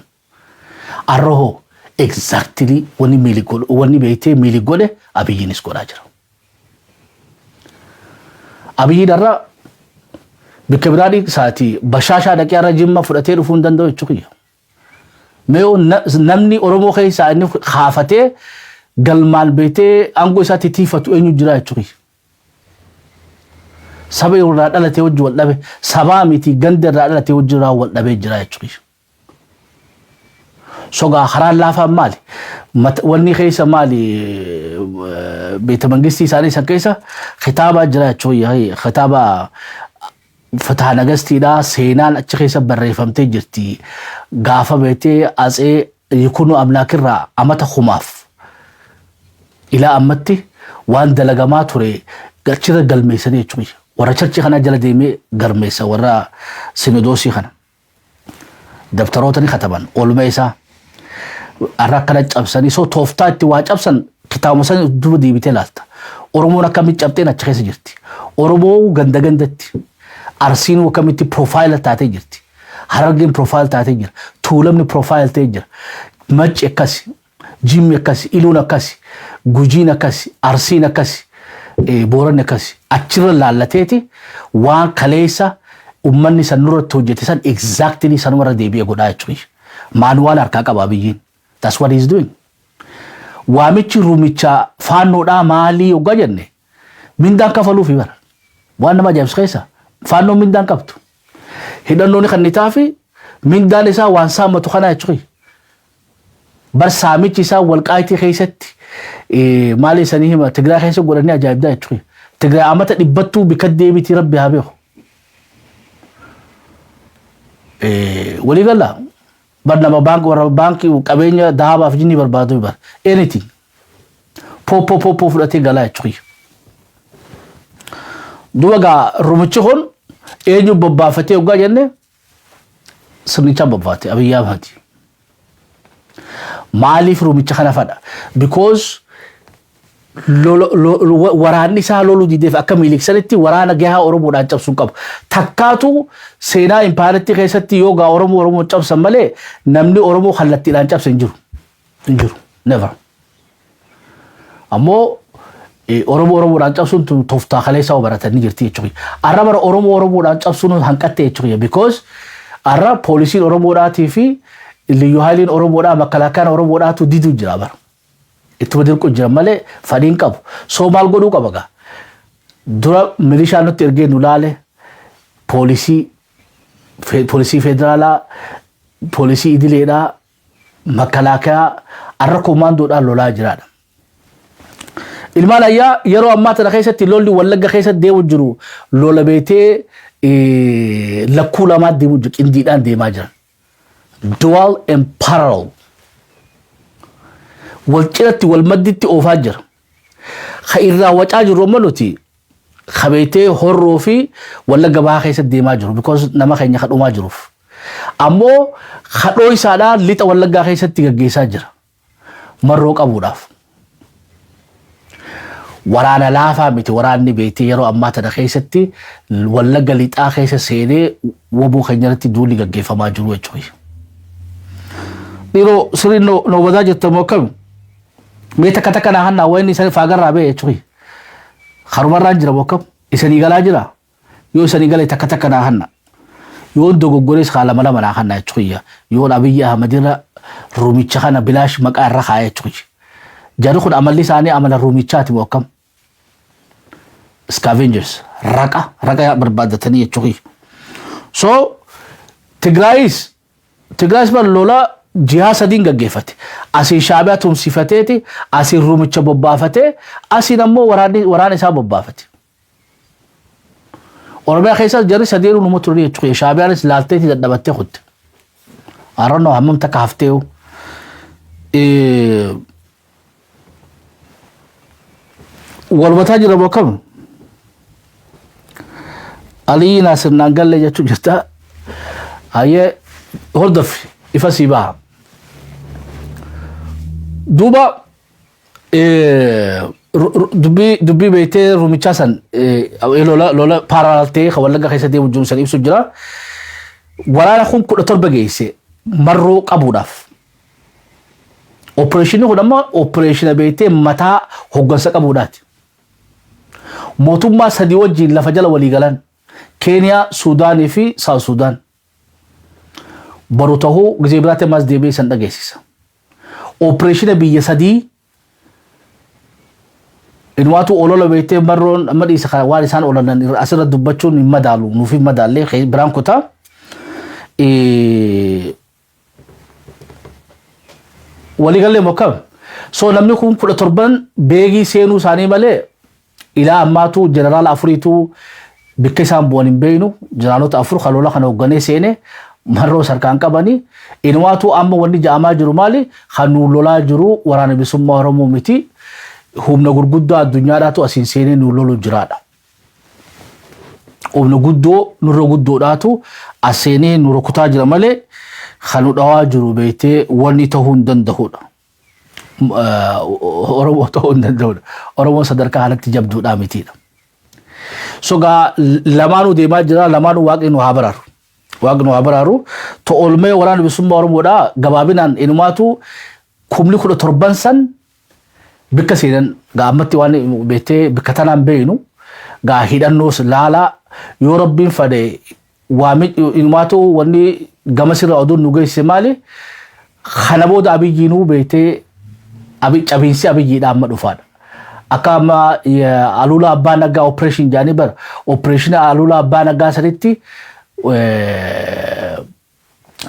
Arroho exactly wanni beektee miili godhe Abiyyiinis godhaa jira. Abiyyiin irra bikka biraadhi isaati bashaashaa dhaqee irra Jimma fudhatee dhufuu hin danda'u jechuudha. Meeyoo namni Oromoo keessaa inni haafatee galmaan beektee aangoo isaatti tiifatu eenyu jira jechuudha. Saba irraa dhalatee wajji wal dhabe sabaa miti ganda irraa dhalatee wajji wal dhabee jira jechuudha. Sogaa haraan laafaan maali? Wanni keessa maali? Beeta mangistii isaanii san keessa kitaaba jira jechuudha. Kitaaba Fataa Nagastiidhaa seenaan achi keessa barreeffamtee jirti. Gaafa beetee Atsee Yikunu Amlaakirraa amata kumaaf ilaa ammatti waan dalagamaa ture gachira galmeessanii jechuudha. Warra churchi kana jala deemee galmeessa warra sinodoosii kana. Dabtarootni kataban oolmaa isaa arra kana cabsanii soo tooftaa itti waa cabsan kitaabuma san duba deebitee laalta. Oromoon akkamitti cabxeen achi keessa jirti. Oromoo ganda gandatti Arsiin akkamitti profaayila taatee jirti. Harargeen profaayil taatee jira. Tuulamni profaayil ta'ee jira. Macci akkasi, Jimmi akkasi, Iluun akkasi, Gujiin akkasi, Arsiin akkasi. Booranni akkasi achirra laallateeti waan kaleessa uummanni san nurratti hojjete san exactly sanumarra deebi'ee godhaa jechuudha. Maanuwaal harkaa qaba Abiyyiin. That's what he's doing. Waamichi ruumicha faannoodhaa maalii yoggaa jenne mindaan kafaluufi bara. Waan nama ajaa'ibsu keessa faannoon mindaan qabdu. Hidhannoon kan nitaa fi mindaan isaa waan saammatu kana jechuudha. Bar saamichi isaa walqaayitii keessatti maali sanii hima Tigraay keessa godhanii ajaa'ibdaa jechuudha. Tigraay amata dhibbattuu bika deebitii rabbi haa beeku. Walii gala bar nama baankii qabeenya dahaabaaf jinni barbaadu bar anything poppoo fudhatee galaa jechuudha. Duba gaa rumichi kun eenyu bobbaafatee yoggaa jenne sirnicha bobbaate Abiyyi Ahmadi. Maaliif rumicha kana fadha? Because waraanni isaa loluu dideef akka miliksanitti waraana gahaa Oromoodhaan cabsuun qabu. Takkaatu seenaa impaayaritti keessatti yoo gaa Oromoo cabsan malee namni Oromoo kallattiidhaan cabse hin jiru. Never. Ammoo Oromoodhaan cabsuun tooftaa kaleessaa baratanii jirti jechuudha. Arra bara Oromoodhaan cabsuun hanqatte jechuudha. Because arra poolisiin Oromoodhaatii fi Liyyuu Haayiliin Oromoodhaa Makalaakaan Oromoodhaatu diduu jira bara. Ittuma dirqu jira malee fadhiin qabu. Soo maal godhuu qaba gaa? Dura milishaan nutti ergee nu laale poolisii federaalaa, poolisii idileedhaa, Makalaakaa arra koomaandoodhaan lolaa jiraadha. Ilmaan ayyaa yeroo ammaa tana keessatti lolli Wallagga keessatti deemu jiru lola beetee lakkuu lamaa deemu jiru qindiidhaan deemaa jiran. Dual and parallel. Walcirratti walmadditti oofaa jira. Ka irraa wacaa jiru amma nuti kabeetee horroo fi Wallagga bahaa keessatti deemaa jiru because nama keenya kadhumaa jiruuf. Ammoo kadhoo isaadhaan lixa Wallaggaa keessatti gaggeessaa jira. Marroo qabuudhaaf. Waraana laafaa miti waraanni beetee yeroo ammaa tana keessatti Wallagga lixaa keessa seenee woboo keenyatti duulli gaggeeffamaa jiru jechuudha. Dhiiroo sirriin no wadaa jirtamoo akkami? Mee takka kana hanna wayni isanii faagarraa ba'e jechuudha. Harumarraan jira bokkam isanii galaa jira. Yoo isanii galee takka kana hanna. Yoo dogoggorees haala lama naa hanna jechuudha. Yoo Abiyyi Ahmadirra ruumicha kana bilaash maqaa irra kaa'ee jechuudha. Jarri kun amalli isaanii amala ruumichaati bokkam. Scavengers raqa barbaadatanii jechuudha. So Tigraayis bar lola jihaa sadiin gaggeeffate. Asiin Shaabiyaa tumsifateeti, asiin ruumicha bobbaafatee, asiin ammoo waraana isaa bobbaafate. Oromiyaa keessa jarri sadeenu nu motorri jechuudha. Shaabiyaanis laalteeti dadhabattee kutte. Arrannoo hammam takka hafteewu. Walbataa jira bokkam. Alii Naasir Naangalle jechuun jirta. Hayyee hordofi ifa sii baha. Duuba dubbii beektee rumichaa san lola paaraaltee Wallagga keessa deemu jiru san ibsu jira. Waraana kun 17 geesse marroo qabuudhaaf. Opereeshinii kun amma opereeshina beektee mataa hoggansa qabuudhaati. Mootummaa sadii wajjin lafa jala walii galan Keeniyaa, Suudaanii fi Saawut Suudaan. Baru tahuu gizee biraatti ammas deebi'ee san dhageessisa. Opereeshina biyya sadii inwaatu olola beektee marroon amma dhiisa waan isaan olanan asirra dubbachuun hin madaalu nuuf hin madaallee biraan kutaa. Waliigallee mokkam. So namni kun 17 beegii seenuu isaanii malee ilaa ammaatu jeneraala afuriitu bikka isaan bu'an hin beeynu jeneraalota afur kaloola kana hoogganee seene marroo sarkaan qabanii inwaatu amma wanni ja'amaa jiru maali kanuu lolaa jiru waraana bilisummaa Oromoo miti humna gurguddoo addunyaadhaatu asiin seenee nu lolu jiraadha. Humna guddoo nurra guddoodhaatu as seenee nu rukutaa jira malee kanuu dhawaa jiru beektee wanni ta'uu hin danda'udha. Oromoo ta'uu hin danda'udha. Oromoo sadarkaa haalatti jabduudhaa mitiidha. So gaa lamaanuu deemaa jira lamaanuu waaqni nu haa baraaru. Waaqni nu haa baraaru. To olmee waraana bilisummaa Oromoodhaa gabaabinaan inumaatu kumni 17 san bikka seenan gaa ammatti waan beektee bikka tanaan beeynu gaa hidhannoos laalaa yoo rabbiin fade inumaatu wanni gama sirra oduun nu geesse maali kana booda abiyyiinuu beektee cabiinsi abiyyiidha amma dhufaadha. Akka amma Alula Abbaa Nagaa operation jaanii bara operation Alula Abbaa Nagaa sanitti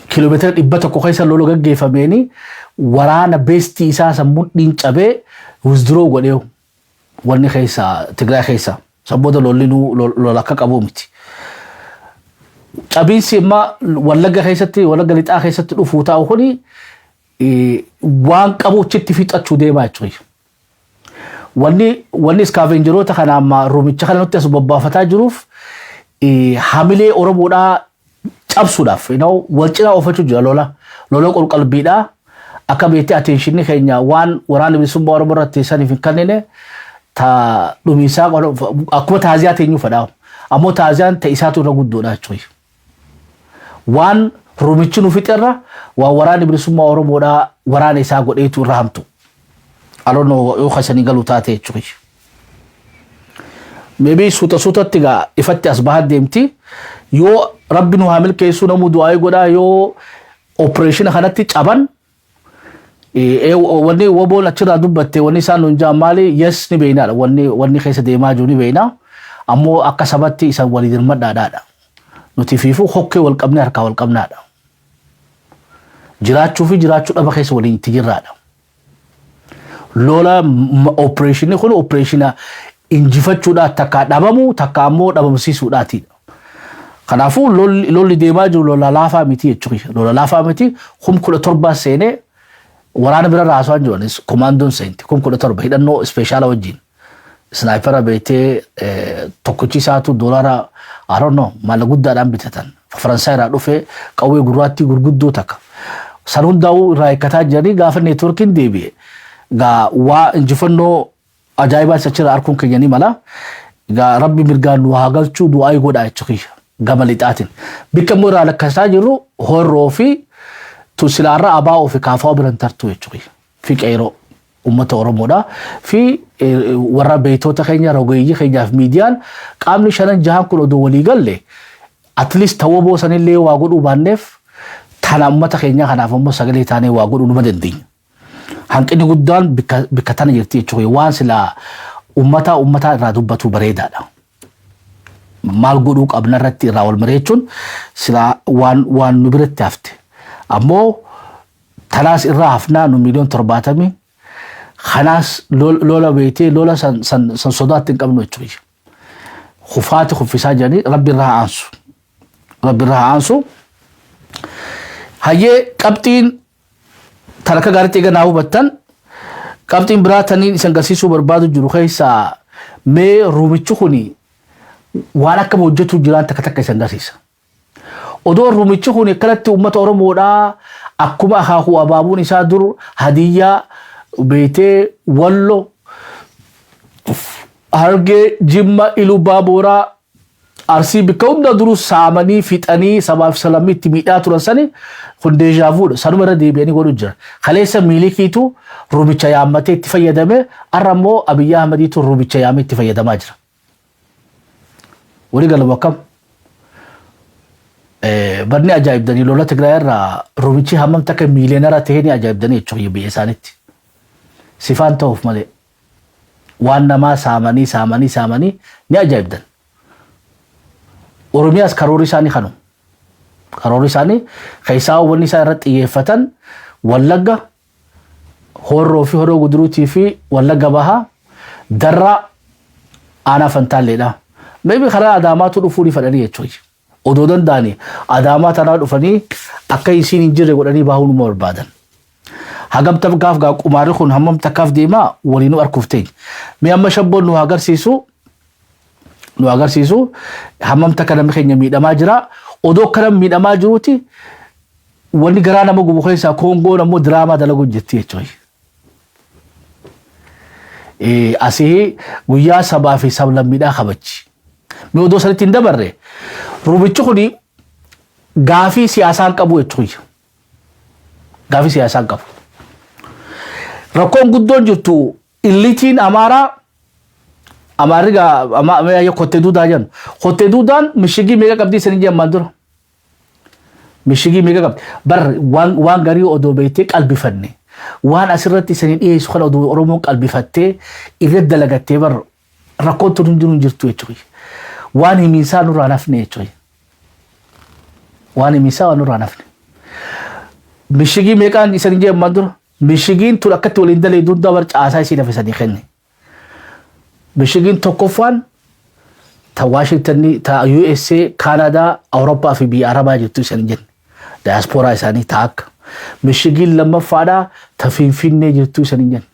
kiiloomeetira 100 keessa lolo gaggeeffameeni waraana beestii isaa sammuun dhincabee withdraw godhee wanni keessa Tigraay keessa saboota lollinuu lola akka qabu miti. Cabiinsi imma Wallagga keessatti Wallagga lixaa keessatti dhufuu taa'u kuni waan qabu achitti fixachuu deemaa jechuudha. Wanni iskaavenjeroota kana amma rumicha kana nutti as bobbaafataa jiruuf hamilee Oromoodhaa cabsuudhaaf wal cinaa oofachuu jira lola qulqalbiidhaa akka beektee attentionii keenya waan waraana bilisummaa Oromoo irratti saniif hin kennine ta dhumisaa akkuma taaziyaa teenyuu fadhaa ammoo taaziyaan ta'isaatu irra guddoodha jechuudha. Waan rumichi nu fixirra waan waraana bilisummaa Oromoodhaa waraana isaa godheetu irra hamtu. Aloon yoo khasanii galuu taate jechuudha. Maybe suutatti gaa ifatti as bahaa deemti yoo rabbi nu haa milkeessuu namuu du'aa godhaa yoo operation kanatti caban wanni woboon achirraa dubbatte wanni isaan nuun jaan maali yes ni beeynaadha wanni keessa deemaa jiru ni beeynaa ammoo akka sabatti isa walii dirmadhaadhaadha. Nuti fiifuu hokkee wal qabnee harkaa wal qabnaadha. Jiraachuu fi jiraachuu dhaba keessa waliin itti jirraadha. Lola operation kun operation injifachuudhaa takka dhabamu takka ammoo dhabamsiisuudhaati. Kanaafuu lolli deemaa jiru lola laafaa miti jechuudha. Lola laafaa miti 17 seenee waraana bira raaswaan jiruunis komandoon seenti 17 hidhannoo ispeeshaala wajjin. Sniper beektee tokkichiisaatu doolaara I don't know maalla guddaadhaan bitatan. Faransaay irraa dhufee qawwee gurraattii gurguddoo takka. San hundaa'uu irraa eeggataa jiranii gaafa neetworkiin deebi'e. Gaa waa injifannoo ajaa'ibaa achirraa arkuun keenyanii mala gaa rabbi mirgaan nu haa galchuu du'aa godhaa jechuudha gama lixaatiin. Bikka immoo irraa lakkasaa jirru horroo fi tusilaarra abaa fi kaafaa biran tartu jechuudha. Fi qeeroo ummata Oromoodhaa fi warra beeytoota keenya rogeeyyii keenyaaf miidiyaan qaamni 5-6 kun odoo walii galle at least ta'uu boosanillee waa godhuu baanneef tana ummata keenya kanaaf ammoo sagalee taanee waa godhuu numa dandeenya. Hanqinni guddaan bikka tana jirti jechuudha waan silaa ummata irraa dubbatu bareedaadha. Maal godhuu qabna irratti irraa wal mareechuun silaa waan nu biratti hafte. Ammoo tanaas irraa hafnaa nu miliyoon 70 kanaas lola beektee lola san sodaatti hin qabnu jechuudha. خفات خفسا جاني ربي الرها عنسو ربي الرها عنسو هاي قبطين تركا غارتي غناو بطن قبطين براتني سنغسيسو بربادو جرو خيسا مي روميچو خوني وانا كم وجهتو جيران تكتك سنغسيسا odoo rumichi kun akkanatti uummata Oromoodhaa akkuma akaakuu abaabuun isaa dur hadiyyaa beetee wallo hargee jimma iluu baaboraa arsii bikka hunda duru saamanii fixanii sabaaf salamii itti miidhaa turan sani kun deejaavuudha sanuma irra deebi'anii godhu jira kaleessa miilikiitu rumicha yaammatee itti fayyadame har'a immoo Abiyyi Ahmadiitu rumicha yaamee itti fayyadamaa jira walii galma akkam barni ajaa'ibdanii lola Tigraay irraa rumichi hammam takka miiliyoonara ta'ee ni ajaa'ibdanii jechuudha biyya isaaniitti sifaan ta'uuf malee waan namaa saamanii ni ajaa'ibdan Oromiyaas karoora isaanii kanu karoora isaanii keessaa wanni isaa irratti xiyyeeffatan Wallagga Horroo fi Horoo Guduruutii fi Wallagga Bahaa Darraa Aanaa Fantaalleedha maybe karaa Adaamaatu dhufuu ni fedhanii jechuudha odoo danda'anii Adaamaa tanaa dhufanii akka isiin hin jirre godhanii bahuun barbaadan hagam tabgaaf gaa qumaarri kun hammam takkaaf deemaa waliin arkuuf ta'e mee amma shabboon nu agarsiisu hammam takka namni keenya miidhamaa jira odoo kana miidhamaa jiruuti wanni garaa nama gubu keessaa Kongoon ammoo diraamaa dalagu jetti jechuudha asii guyyaa sabaa fi sablammiidhaa kabachi mee odoo sanitti hin dabarre rumichi kuni gaafii siyaasaan qabu jechuudha gaafii siyaasaan qabu rakkoon guddoon jirtu illitiin Amaariga ama kotte duudaa jennu kotte duudaan mishigii meeqa qabdi isin jemmaan dura mishigii meeqa qabdi bar waan garii odoo beektee qalbifanne waan asirratti isin dhiyeessu kana odoo Oromoon qalbifattee irra dalagattee bar rakkoon tun jirtu jechuudha waan himiinsaa nurraa nafne jechuudha waan himiinsaa nurraa nafne mishigii meeqaan isin jemmaan dura mishigiin tun akkatti waliin dalee duudaa bar caasaa isii lafisanii kenne Michigan tokkoffaan ta Washington ta USA Canada Europa fi biyya Arabaa jirtu isan jenna diaspora isaanii ta akka Michigan lammaffaadha ta Finfinnee jirtu isan jenna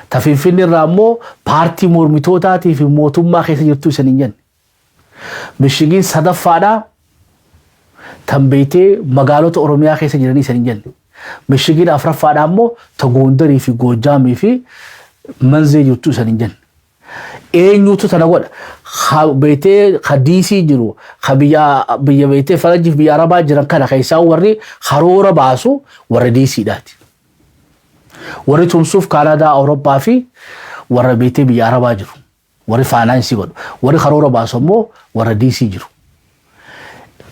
ta Finfinnee irraa immoo paartii mormitootaatii fi mootummaa keessa jirtu isan jenna Michigan sadaffaadha tan beetee magaalota Oromiyaa keessa jiranii isan jenna Michigan afraffaadha immoo ta Gondarii fi Gojaamii fi Manzee jirtu isan jenna eenyutu tana godha beetee hadiisii jiru biyya beetee Faranjiif biyya Arabaa jiran kana keessaa warri karoora baasu warra diisiidhaati warri tumsuuf Kaanadaa Awurooppaa fi warra beetee biyya Arabaa jiru warri faanaansii godhu warri karoora baasu immoo warra diisii jiru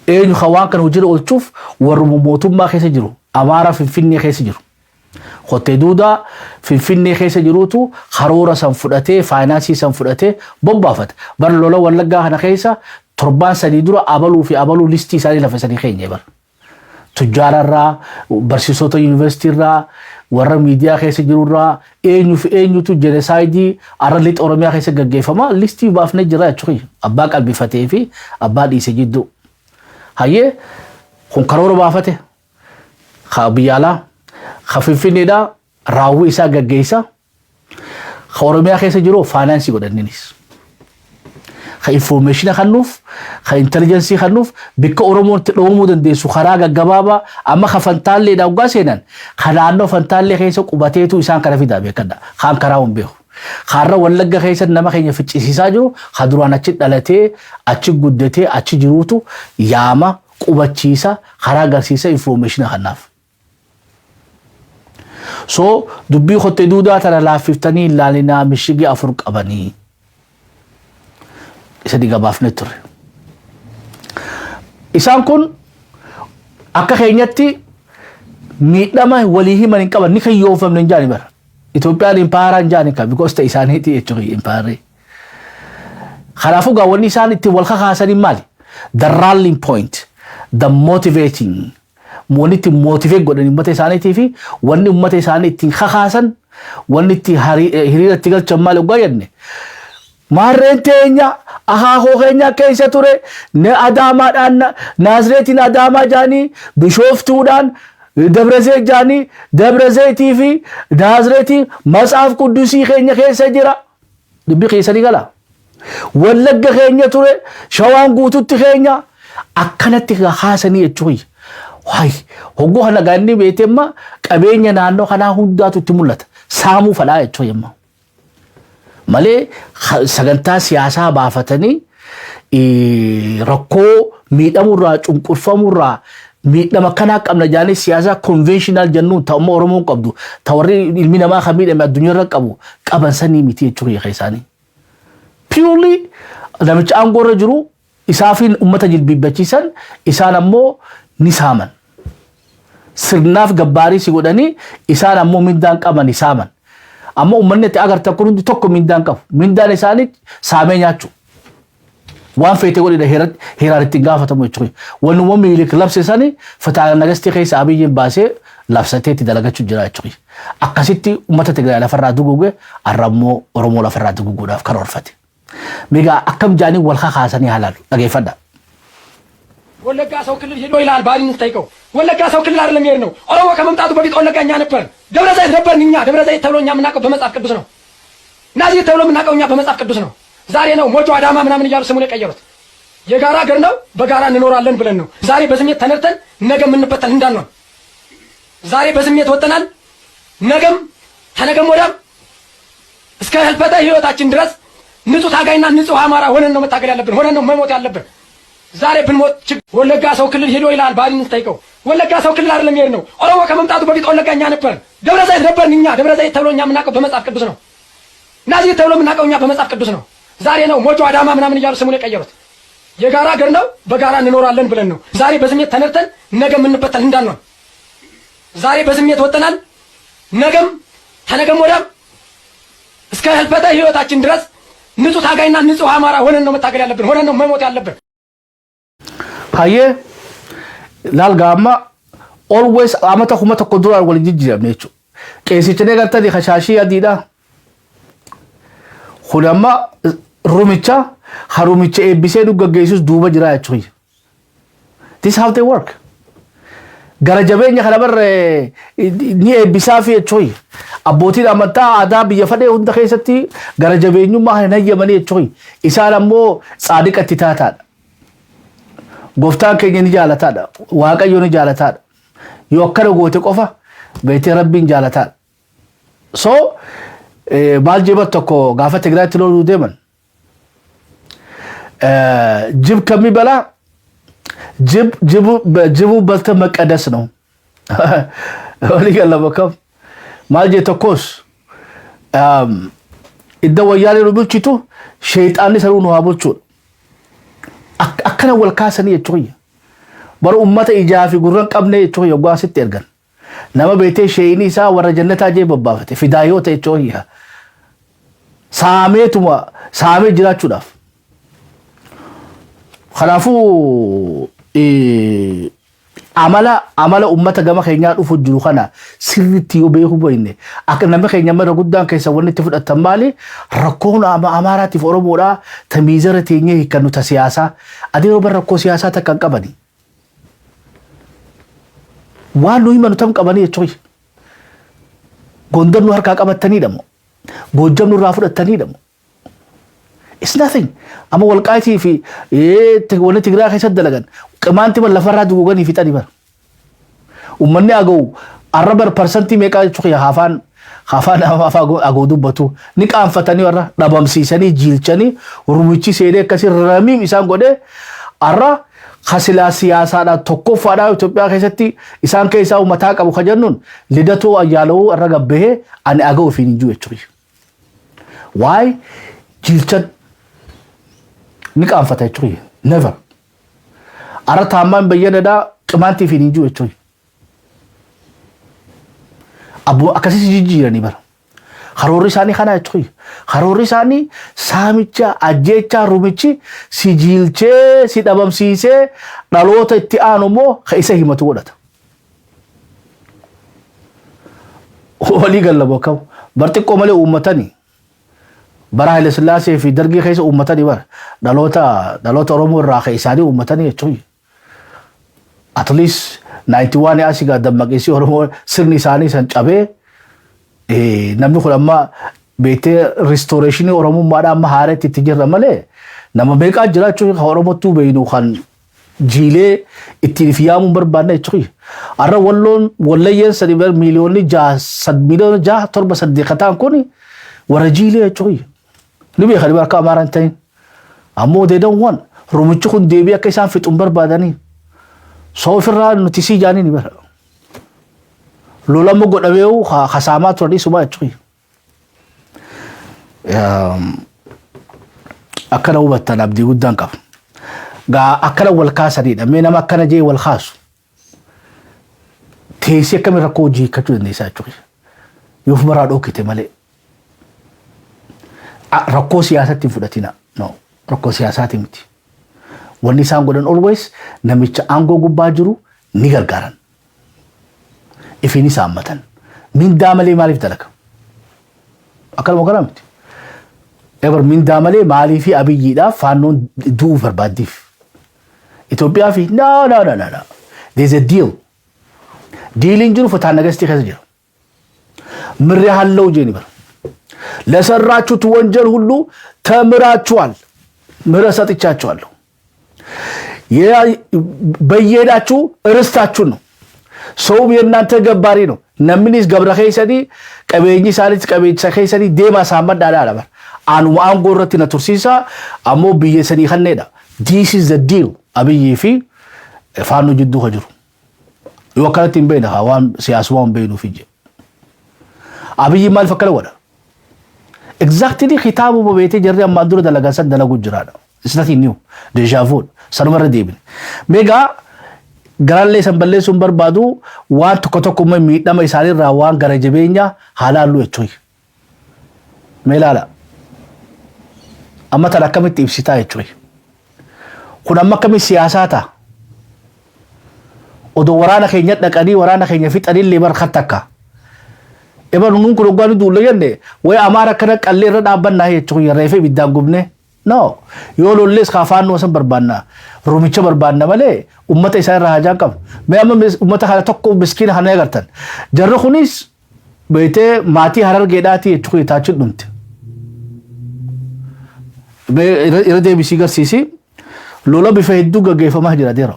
eenyu waan kana hojii oolchuuf warra mootummaa keessa jiru Amaaraa Finfinnee keessa jiru Kotte duudaa Finfinnee keessa jiruutu karoora san fudhatee faayinaansii san fudhatee bobbaafata bar lola Wallaggaa kana keessa torbaan sadii dura abaluu fi abaluu listii isaanii lafisanii keenya bar tujjaararraa barsiisota yuunivarsiitiirraa warra miidiyaa keessa jirurraa eenyutu jenesaayidii arralitti Oromiyaa keessa gaggeeffama listii baafnee jira jechuudha abbaa qalbifatee fi abbaa dhiise jidduu hayyee kun karoora baafate biyyaalaa Finfinneedha raawwii isaa gaggeessa Oromiyaa keessa jiru faayinaansii godhanninis information kannuuf intelligence kannuuf bikka Oromoon dhoomuu dandeessu karaa gaggabaabaa amma Fantaalleedha ugaa seenan kanaannoo Fantaallee keessa qubateetu isaan kana fidaa beekadha kaan karaa hin beeku kaarra Wallagga keessa nama keenya ficcisiisaa jiru duraan achi dhalatee achi guddatee achi jiruutu yaama qubachiisa karaa agarsiisa information kannaaf So dubbii kotte duudaa tana laaffiftanii ilaalinaa mishigii afur qabanii isa digabaafne ture isaan kun akka keenyatti miidhama walii himan hin qaban ni kayyoofamne hin jaani bara Itoophiyaan impaayera hin jaani kan because ta'e isaaniiti jechuudha impaayerri kanaafuu gaa wanni isaan itti wal kakaasanii maali the rallying point the motivating moniti motivate godhani ummata isaaniitii fi wanni ummata isaanii ittiin kakaasan wanni itti hiriira itti galchan maal ugaa jenne Maarreen teenya ahaahoo keenya keessa ture ne Adaamaadhaan Naazreetiin Adaamaa jaanii Bishooftuudhaan Dabrazayit jaanii Dabrazayitii fi Naazreetii Matsaaf Quddusii keenya keessa jira. Dubbi keessanii gala. Wallagga keenya ture Shawaan guututti keenya akkanatti haasanii jechuudha. Waay hoggoo kana ganni beetemma qabeenya naannoo kanaa hundaatu itti mul'ata. Saamuu fadhaa jechuudha. Malee sagantaa siyaasaa baafatanii rakkoo miidhamurraa cunqurfamurraa miidhama kanaa qabna jaanii siyaasaa conventional jennuun ta'umma Oromoon qabdu tawarri ilmi namaa kan miidhame addunyaarra qabu qaban sanii miti jechuudha keessaanii. Purely namicha aangoorra jiru isaafin ummata jilbibbachiisan isaan ammoo ni saaman. Sirnaaf gabbaarii si godhanii isaan ammoo mindaan qaban ni saaman. Amma ummanni itti agarta kun hundi tokko mindaan qabu. Mindaan isaanii saamee nyaachuu. Waan feete godhina heeraan ittiin gaafatamu jechuudha. Wanni uummanni miilik labsisanii fataa nagastii keessa Abiyyiin baasee labsatee itti dalagachuu jira jechuudha. Akkasitti uummata Tigraay lafarraa duguuge arrammoo Oromoo lafarraa duguuguudhaaf karoorfate. Migaa akkam jaanii wal kakaasanii haalaan dhageeffadha. ወለጋ ሰው ክልል ሄዶ ይላል ባሊን ስጠይቀው ወለጋ ሰው ክልል አይደለም ይሄድ ነው ኦሮሞ ከመምጣቱ በፊት ወለጋ እኛ ነበር ደብረዘይት ነበርን እኛ ደብረዘይት ተብሎ እኛ የምናውቀው በመጽሐፍ ቅዱስ ነው ናዝሬት ተብሎ የምናውቀው እኛ በመጽሐፍ ቅዱስ ነው ዛሬ ነው ሞጆ አዳማ ምናምን እያሉ ስሙን የቀየሩት የጋራ ሀገር ነው በጋራ እንኖራለን ብለን ነው ዛሬ በስሜት ተነርተን ነገ የምንበተን እንዳንሆን ዛሬ በስሜት ወጥተናል ነገም ተነገም ወዲያም እስከ ህልፈተ ህይወታችን ድረስ ንጹህ ታጋይና ንጹህ አማራ ሆነን ነው መታገል ያለብን ሆነን ነው መሞት ያለብን ዛሬ ብንሞት ወለጋ ሰው ክልል ሄዶ ይላል ባሊን ስጠይቀው ወለጋ ሰው ክልል አይደለም ይሄድ ነው ኦሮሞ ከመምጣቱ በፊት ወለጋ እኛ ነበርን ደብረዘይት ነበርን እኛ ደብረዘይት ተብሎ እኛ የምናውቀው በመጽሐፍ ቅዱስ ነው ናዝሬት ተብሎ የምናውቀው እኛ በመጽሐፍ ቅዱስ ነው ዛሬ ነው ሞጆ አዳማ ምናምን እያሉ ስሙን የቀየሩት የጋራ ሀገር ነው በጋራ እንኖራለን ብለን ነው ዛሬ በስሜት ተነርተን ነገ የምንበተን እንዳንሆን ዛሬ በስሜት ወጥተናል ነገም ተነገም ወዲያም እስከ ህልፈተ ህይወታችን ድረስ ንጹህ ታጋይና ንጹህ አማራ ሆነን ነው መታገል ያለብን ሆነን ነው መሞት ያለብን Haye lalgama always amata kuma ta kodura wal jijjiram ne chu qeesichine gartani khashashi adida khulama rumicha harumicha ebise du gaggeesus duuba jira chu this how they work garajabenya kana bar ni ebisa fi chu abbootiin amantaa aadaa biyya fadhee hunda keessatti garajabeenyummaa hin hayyamanii chu isaan ammoo saadiqatti taataadha Gooftaan keenya ni jaalataadha. Waaqayyo ni jaalataadha. Yoo akkana goote qofa beekte Rabbiin jaalataadha. So maal jeebat tokko gaafa Tigraayitti loluu deeman. Jib kamii balaa jibu balta maqadas ነው. Walii gala bakka maal jee tokkos idda wayyaanee nu bulchitu sheexaanni saruu nu haa bulchuudha. akkana wal kaasanii jechuudha. Bara ummata ijaa fi gurran qabne jechuudha yoggaa sitti ergan. Nama beetee sheeyini isaa warra jannataa jee babbaafate fidaayoota jechuudha. Saamee jiraachuudhaaf. Kanaafuu amala ummata gama keenyaa dhufu jiru kana sirriitti yoo beekuu baay'inne akka namni keenya mara guddaan keessa wanni itti fudhatan maali rakkoon Amaaraatiif Oromoodhaa tamiizara teenyee hiikannu ta siyaasaa adeemoo bara rakkoo siyaasaa takka hin qabani. Waan nuyi manu tam qabanii jechuudha. Gondar nu harkaa qabataniidha moo Goojjam nurraa fudhataniidha moo it's nothing. Amma walqaatii fi wanni Tigraay keessatti dalagan qimaanti man lafarraa duguuganii fixanii bara. Uummanni aga'u arrabar parsantii meeqaa jechuudha hafaan aga'u dubbatu ni qaanfatanii warra dhabamsiisanii jiilchanii rumichi seenee akkasii ramiim isaan godhee arra hasilaa siyaasaadhaan tokkoffaadhaa Itoophiyaa keessatti isaan keessaa uummataa qabu ka jennuun lidatoo ayyaalawuu irra gabbahee ani aga'u fi hin jiru jechuudha. Waay jiilchan ni qaanfata jechuudha. Never. Arra taammaan bayyanaadhaa qimaantii fi hin jiru jechuudha. Akkasii jijjiiranii bara. Karoorri isaanii kana jechuudha. Karoorri isaanii saamicha ajjeechaa rumichi si jiilchee si dhabamsiisee dhaloota itti aanu immoo ka isa himatu godhata. Walii galla bakka bar xiqqoo malee uummatanii برا السلاسي في درجي خيس أمتني بر دلوتا رومو الراخي إساني أمتني يتشوي أتليس 91 أسيقا دمك إسي رومو سرني ساني سنجابه نمنو خلما بيتي ريستوريشني رومو مادا مهارة تتجر رمالي نما بيكا جرا چوي رومو تو بينو خان جيلي اتفيام بربانا يتشوي أرى والله سريبر مليوني جا صد مليون جا تربة صديقتان كوني ورجيلي يتشوي نبي خلي بالك أمارنتين أمو they don't want رومتشو كن ديبيا كيسان في تنبر باداني صوف الران نتيسي جاني نبر لولا مقود أبيو خسامات ردي سبا يتشوي أكنا وبتنا أبدي قدام كف جا أكنا والكاسرين أمينا ما كنا جي والخاص تيسي كم ركو جي كتو النساء يتشوي يوف مرادو كتمالي rakkoo siyaasaatti fudhatina no rakkoo siyaasaatti miti wanni isaan godhan always namicha aangoo gubbaa jiru ni gargaaran ifini saammatan mindaa malee maaliif dalaga akkanuma kana miti ever mindaa malee maalii fi abiyyiidhaaf faannoon du'uu barbaaddiif Itoophiyaa fi no there's a dealiin jiru fataan nagastii keessa jira mirri halለው jeeni bar ለሰራችሁት ወንጀል ሁሉ ተምራችኋል ምህረት ሰጥቻችኋለሁ በየሄዳችሁ ርስታችሁ ነው ሰው የእናንተ ገባሪ ነው ነምኒስ ገብረ ኸይሰዲ ቀበኝ ሳሊት ቀበኝ ኸይሰዲ ዴማ ሳመድ አላባ አኑ አንጎረት ነቱርሲሳ አሞ በየሰዲ ኸነዳ this is the deal አብይ ፊ ፋኑ ጅዱ ኸጅሩ ይወከለትን በይነ ሃዋን ሲያስዋን በይኑ ፊጀ አብይ ማል ፈከለ ወዳ exactly خطابه ببيتي جري أما أدور دلقا سد دلقو جرانا it's nothing new déjà vu سنمر ديبن ميغا غران لي سنبلي سنبر بادو وان تكتوكو ميت نما يسالي راوان غرا جبينيا حلالو يتوي ميلالا أما تلقمي تيبسيتا يتوي كنا أما كمي سياساتا ودو ورانا خينيات نكاني ورانا خينيا فيت أني اللي برخطكا إبا نونكو لغاني دولة ينده وي أمارا كنا قلي رد أبنا هي چوي ريفي بيدان قبنه نو يولو الليس خافان وسن بربانا روميچه بربانا ملي أمت إسان راجا كم मैं أمت خالا تقو بسكين حنه करतन जर्रो खुनिस बेटे माती हरर गेडाती चुकी ताचुत दुमते मैं इरदे बिसिगर सीसी लोला बिफेदु गगेफमा हजरा देरो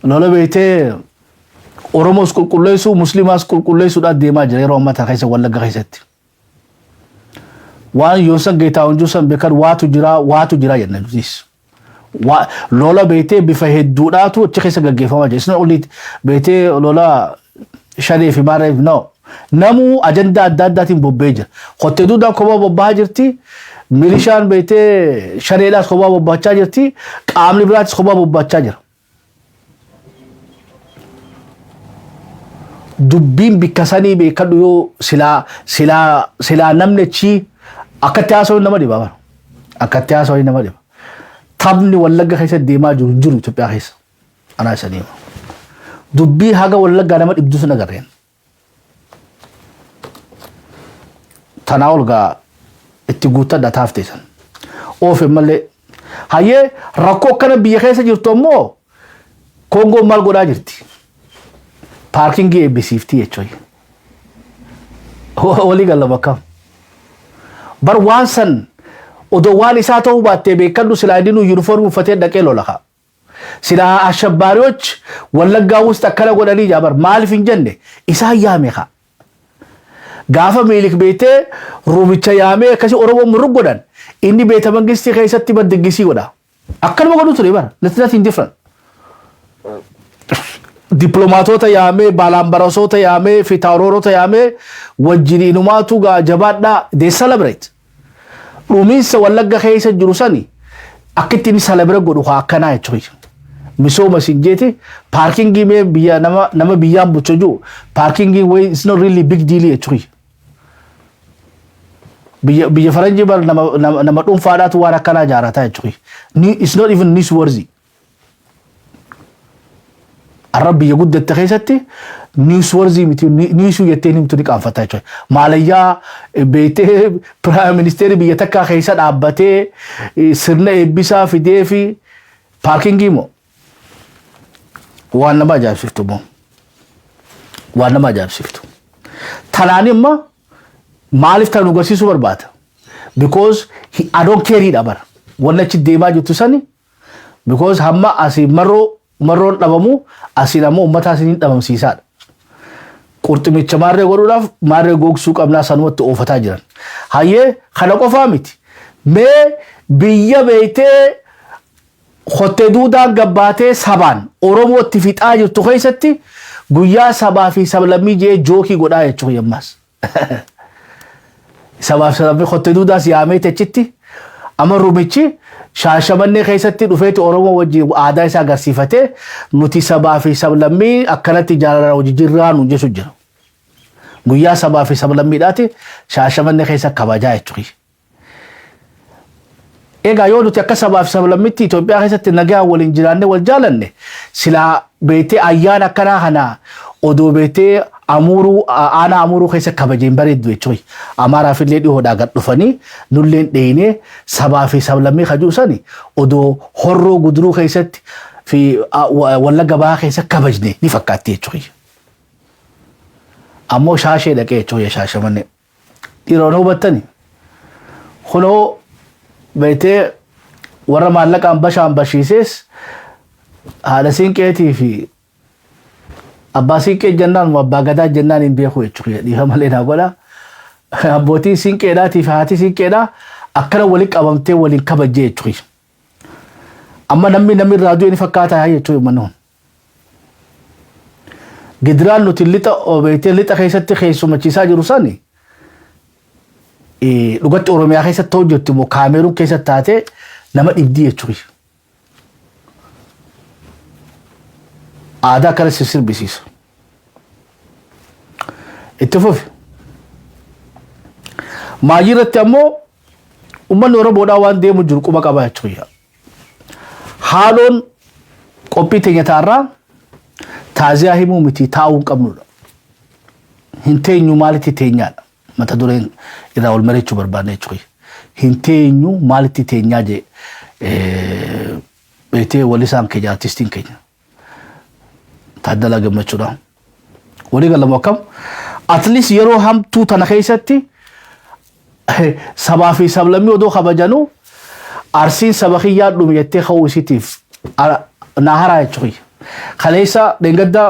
लोला बेटे Oromo school kullesu Muslima school kullesu da dema jere Roma ta kaisa walla gaisati wa yosan geta onju san bekar watu jira yanna this wa lola bete bi faheddu datu chikisa gagefa ma isna only bete lola shari fi mare no namu agenda adadatin bobbeja khotedu da koba bobba jirti milishan bete shari da koba bobba jirti qamli brat koba bobba jira dubbin bikasani be kadu yo sila namne chi akatyaso nama di baba akatyaso nama di tabni wallaga kaysa dema juru Ethiopia kaysa ana sani dubbi haga wallaga nama ibdu suna garen tanawul ga ittiguta da taftesan ofe malle haye rakko kana biye kaysa jirto mo Kongo mal goda jirti parking ge besifti echoy oli galla bakam bar wansan odo wali sato batte be kadu siladinu uniform fate dake lolaka sila ashabariyoch wallaga ውስጥ akala godani jabar mal finjenne isa yameha gafa melik bete rubicha yame kasi oromo murugodan inni beta mangisti kaysatti baddegisi goda akal mogodu tule bar let's nothing different diplomatota yaame balambarasota yaame fitaurorota yaame wajjiniinumatu ga jabadda they celebrate rumisa wallaga khaysa jurusani akitini celebrate godu hakana echoy misoma sinjeti parking me biya nama biya buchoju parking way is not really big deal echoy biya faranji bar nama dum faadatu wara kana jarata echoy ni it's not even newsworthy الرب يقول التخيستي نيوس ورزي متي نيوس يتيني متوني كان فتاي ماليا بيته برايم مينستر بيتكا خيسات عبته سرنا بيسا في ديفي باركينجي مو وانا ما جاب شفتو مو وانا ما جاب شفتو تناني ما مالف تنو غسي سوبر بات because I don't care it abar wala ci dema juttu sani because hamma asi marro dhabamu asi namu ummata asinin dhabamsiisaadha qurxumicha maarree godhuudhaaf maarree gogsuu qabnaa sanumatti oofataa jiran hayyee kana qofaa miti mee biyya beeytee hotte duudaan gabbaatee sabaan oromootti fixaa jirtu keessatti guyyaa sabaa fi sablammii jee jookii godhaa jechuu yemmaas sabaa fi sablammii hotte duudaas yaamee techitti amma rumichi shaashamannee keessatti dhufeeti oromoo wajjin aadaa isaa agarsiifatee nuti sabaa fi sablammii akkanatti jaalala hojii jirraa nu jechu jira guyyaa sabaa fi sablammiidhaati shaashamannee keessa kabajaa jechuudha. Egaa yoo nuti akka sabaa fi sablammiitti Itoophiyaa keessatti nagaa waliin jiraannee wal jaalanne silaa beetee ayyaana akkanaa kana odoo beetee aanaa amuruu keessa kabajeen bareeddu jechuudha. Amaaraaf illee dhihoodhaa gad dhufanii nulleen dheeyinee sabaa fi sablammii kajuusani odoo horroo guduruu keessatti fi wallagga bahaa keessa kabajne ni fakkaatti jechuudha. Ammoo shaashee dhaqee jechuudha shaashamannee. Dhiironni hubattani kunoo beetee warra maallaqaan bashaan bashiisees haadha siinqeetii fi abbaa siinqee jennaan abbaa gadaa jennaan hin beeku jechuudha. Dhiifa malee naa godha. Abbootiin siinqeedhaatii fi haati siinqeedhaa akkana waliin qabamtee waliin kabajjee jechuudha. Amma namni irraa du'e ni fakkaata jechuudha mannoon. Gidiraan nuti lixa keessatti keessumachiisaa jiru sani dhugatti Oromiyaa keessatti hojjettu immoo Kaameruun keessatti taatee nama dhibdii jechuudha. Aadaa akkana sirbisiisa. Itti fufi. Maayii irratti ammoo uummanni Oromoodhaa waan deemu jiru quba qaba jechuudha. Haaloon qophii teenya taarraa taaziyaa himuu miti taa'uu hin qabnudha. Hin teenyu maalitti teenyaadha. Mata dureen irraa wal mari'achuu barbaadne jechuudha. Hin teenyu maalitti teenyaa jee beetee walisaan keenya artistiin keenya. Taaddalaa Gammachuudha. Walii galamu akkam at least yeroo hamtuu tana keessatti sabaa fi sablammii odoo kabajanuu arsiin saba kiyyaa dhume jettee ka'uu isiitiif naaharaa jechuudha. Kaleessa dhengadda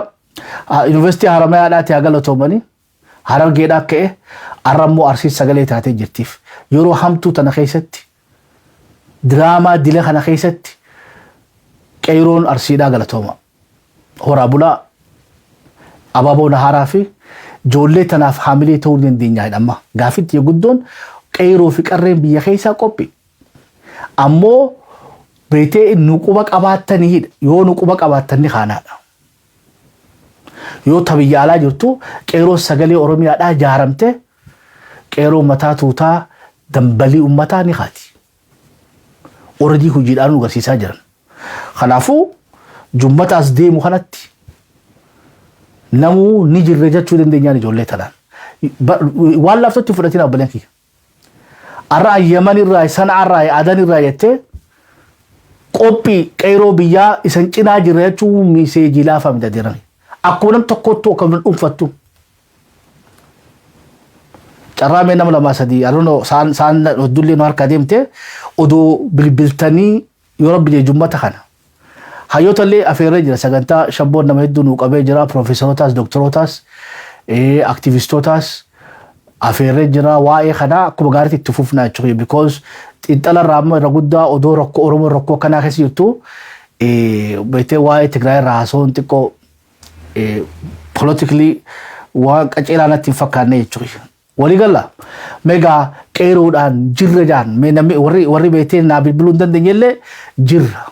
Yuunivarsiitii Haramayaadhaatti galatoomanii Harargeedhaa ka'e arrammoo arsiin sagalee taatee jirtiif yeroo hamtuu tana keessatti diraamaa dila kana keessatti qeeroon arsiidhaa galatooma. Horaa bulaa abaaboo naharaa fi ijoollee tanaaf haamilee ta'uu dandeenyaa jedhama. Gaafitti guddoon qeeroo fi qarreen biyya keessaa qophii. Ammoo beetee nuquba qabaattanii yoo nuquba qabaattanii kaanaadha. Yoo tabiyya alaa jirtu qeeroo sagalee Oromiyaadhaa jaaramte qeeroo mataa tuutaa dambalii uummataa ni kaati. Oradii hojiidhaan nu agarsiisaa jiran. Kanaafuu jummata as deemu kanatti namuu ni jirre jechuu dandeenyaan ijoollee tanaan. Waan laaftootti fudhatiin abbaleen kiyya. Arraa Yemen irraa Sana'arraa Adan irraa jettee qophii qeeroo biyyaa isan cinaa jirre jechuu miseejii laafaa miti adeeran. Akkuma nam tokkottu akkuma dhuunfattu. Carraa mee nama lamaa sadii aroonoo saan oddullee nu harka deemte odoo bilbiltanii yoo rabbi jee jummata kana. Hayyoota illee afeerree jira sagantaa shabboon nama hedduu nuu qabee jira piroofeesarotaas dooktorootaas aktiivistootaas afeerree jira waa'ee kanaa akkuma gaariitti itti fufnaa jechuudha because xiinxala irraa amma irra guddaa odoo rakkoo Oromoo rakkoo kanaa keessa jirtu beetee waa'ee Tigraay irraa haasoon xiqqoo politically waan qaceelaa natti hin fakkaanne jechuudha. Walii galla meegaa qeeroodhaan jirra jaan warri beetee naa bilbiluu hin dandeenyellee jirra.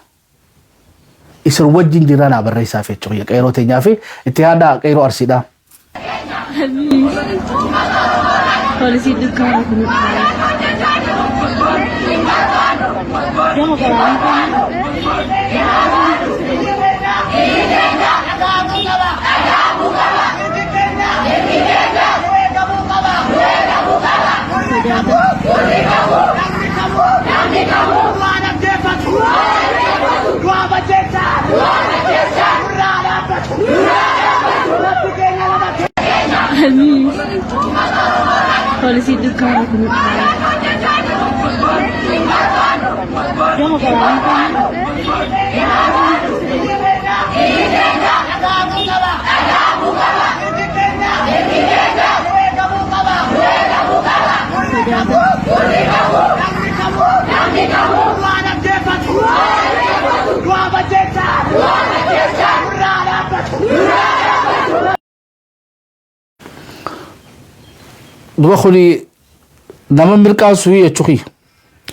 Isin wajjin jirra naa barreessaaf jechuudha qeeroo teenyaa fi itti yaada qeeroo arsiidha. Polisi dukkan aku. Dia mau آمين polisi dukkan aku nak jangan دخلي نما مركاسو يچخي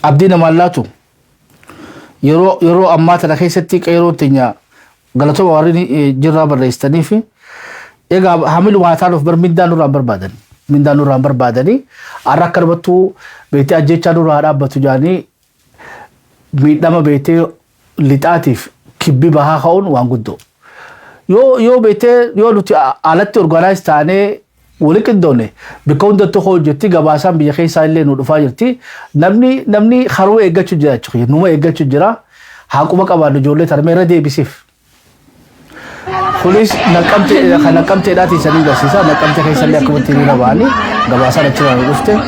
عبدنا مالاتو يرو اما ترخيستي كيرو تنيا غلطو وارني جرا بريستني في ايغا حامل واتالف برميدانو رامبر بادن مندانو رامبر بادني اراكربتو بيتي اجيچانو رادابتو جاني ميدما بيتي ليتاتيف كبي باها خون وانغدو يو بيتي يو لوتي علاتي اورغانايز تاني ولكن دوني بكون دتو خو جتي غباسان بيخي سايلي نو دفا جرتي نمني خرو ايغاچو جرا چخي نو ايغاچو جرا حقوما قبا جولي ترميره دي بيسيف بوليس نقمت داتي سني غسيسا نقمت كاي سلي اكمتي رباني غباسان چرا غفته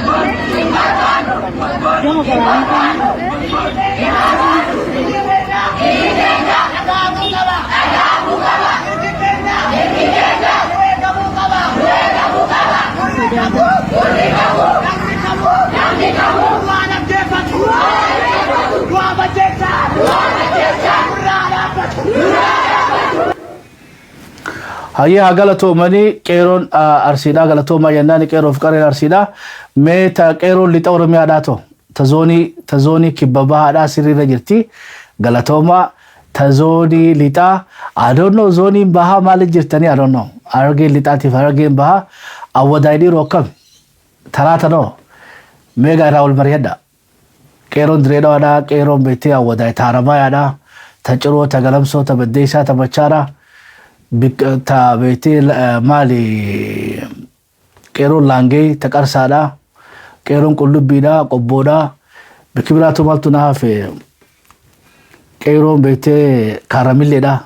هيا غلطو مني كيرون ارسيدا غلطو ما يناني كيرو فقر ارسيدا ميتا كيرون لتور مياداتو تزوني كبابا دا سري رجرتي غلطو ما تزوني لتا I don't know زوني بها مال جرتني I don't know ارغي لتاتي فرغي بها اودايدي روكم تراتنو ميغا راول مريدا كيرون دريدو دا كيرون بيتي اوداي تارما يادا تچرو تغلمسو تبديسا تبچارا تا بيتي مالي كيرون لانجي تقرسادا كيرون قلبيدا قبودا بكبراتو مالتنا في كيرون بيتي كاراميلي دا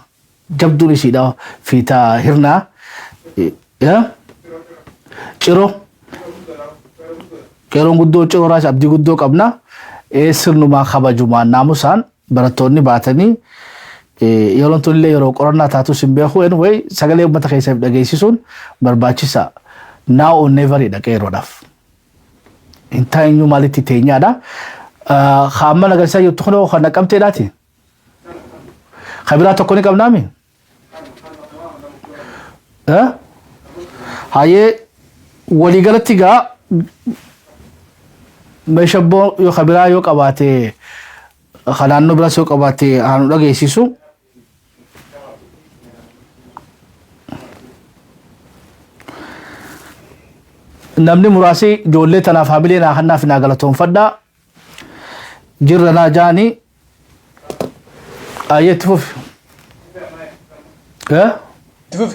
جبدو نسيدا في تا هرنا يا چرو كيرون قدو چرو راش عبدي قدو قبنا سرنو ما خبجو ما ناموسان براتوني باتني يولون تولي يرو قرنا تاتو سمبيخو anyway سغالي امتا خيسا دغيسيسون برباچيسا now or never دا كيرو داف انتا انيو مالتي تينيا دا خاما نغسا يتخنو خنا قمتي داتي خبرات كوني قبنامي ها هاي ولي غلطيغا مشبو يو خبرا يو قباتي خلانو براسو قباتي هانو دغيسيسو نمني مراسي جولي تنا فاميلي نا خنا فينا غلطون فدا جرنا جاني ايتفوف ها تفوف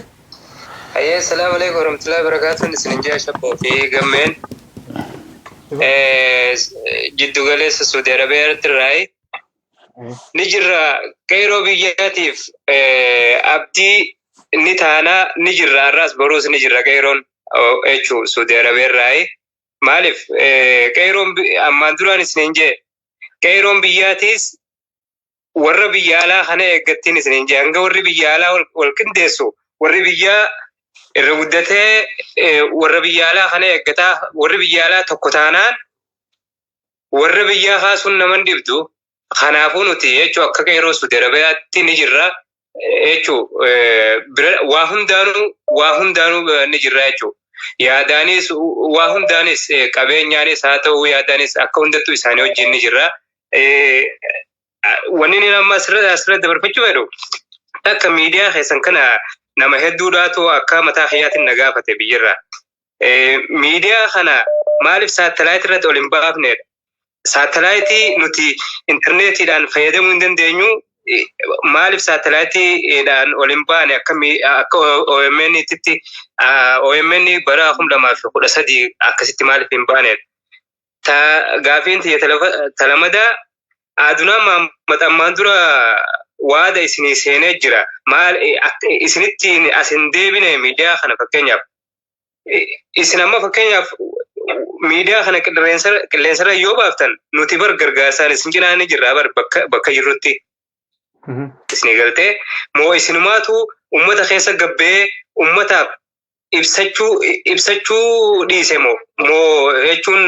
اي السلام عليكم ورحمه الله وبركاته نسنجا شبو في جمين جدو غلس سعودي عربيه تراي نجرا كيرو بياتيف ابدي نتانا نجرا راس بروس نجرا كيرون او اچو سعودي عربيه راي مالف كيرون اماندران سنجه كيرون بياتيس ور بيالا خنا اگتين سنجه انغ ور بيالا والكندسو ور بيا الرودته ور بيالا خنا اگتا ور بيالا تكوتانان ور بيا خاصن نمن دبدو خنافون تي اچو اكا كيرو سعودي عربيه نجرا اچو واهن دانو نجرا اچو يا دانيس واهن دانيس كابينيانيس هاتو يا دانيس اكوندتو اسانيو جن نجرا ونيني نما اسر دبرفچو هدو تك ميديا خيسن كنا نما هدوداتو اكا متا حيات النغافه بيجرا ميديا خنا مالف ساتلايت رد اولمبافنت ساتلايتي نوتي انترنت دان فايده من دنيو مالف ساتلايتي دان اولمبان اكمي او امني تتي او امني براهم لما في قد سدي اكسيتي مالف امبانت تا غافين تي تلمدا ادنا ما متامندرا وادا اسني سينجرا مال اسنتي اسندبين ميديا خنا فكنيا isinamma fakkeenyaaf miidiyaa kana qilleensarra yoo baaftan nuti bar gargaarsaan isin cinaa ni jirra bar bakka jirrutti isin galtee moo isinumaatu ummata keessa gabbee ummataaf ibsachuu dhiise moo jechuun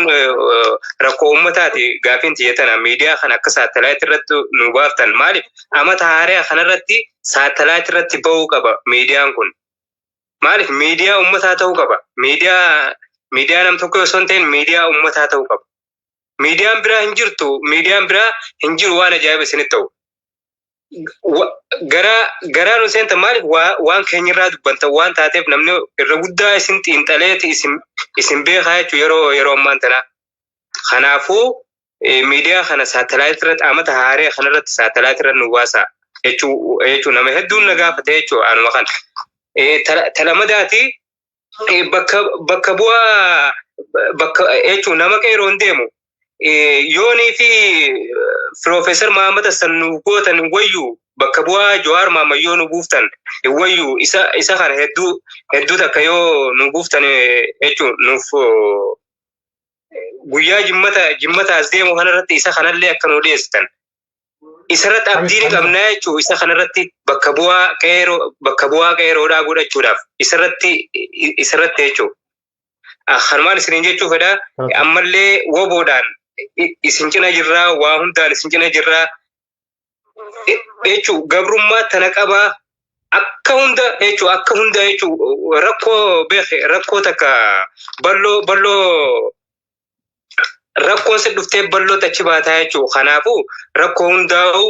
rakkoo ummataati gaafiin tiyyatana miidiyaa kana akka saatalaayit irratti nu baaftan maaliif amata haaraa kanarratti saatalaayit irratti ba'uu qaba miidiyaan kun maaliif miidiyaa ummataa ta'uu qaba miidiyaa nam tokko osoo hin ta'in miidiyaa ummataa ta'uu qaba miidiyaan biraa hin jirtu miidiyaan biraa hin jiru waan ajaa'iba isinitti ta'u garaa nu seenta maaliif waan keenyarraa dubbanta waan taateef namni irra guddaa isin xiinxaleeti isin beekaa jechuu yeroo ammaan tanaa kanaafuu miidiyaa kana saatalaayit irratti amata haaraa kanarratti saatalaayit irratti nu baasaa jechuu nama hedduun na gaafate jechuu anuma kana talamadaati bakka bu'aa jechuu nama qeeroon deemu yoonii fi Profeesar Mahammad Hassan nu gootan wayyu bakka bu'aa Jawaar Maammayyoo nu buuftan wayyu isa kana hedduu takka yoo nu buuftan jechuu nuuf guyyaa jimmata as deemu kanarratti isa kanallee akka nu dhiyeessitan isarratti abdiin qabnaa jechuu isa kanarratti bakka bu'aa qeeroodhaa godhachuudhaaf isarratti jechuu kanumaan isiniin jechuu fedha ammallee woboodhaan isin cina jirraa waa hundaan isin cina jirraa jechuu gabrummaa tana qabaa akka hunda jechuu rakkoo takka balloo rakkoon si dhuftee balloo achi baataa jechuu kanaafuu rakkoo hundaa'u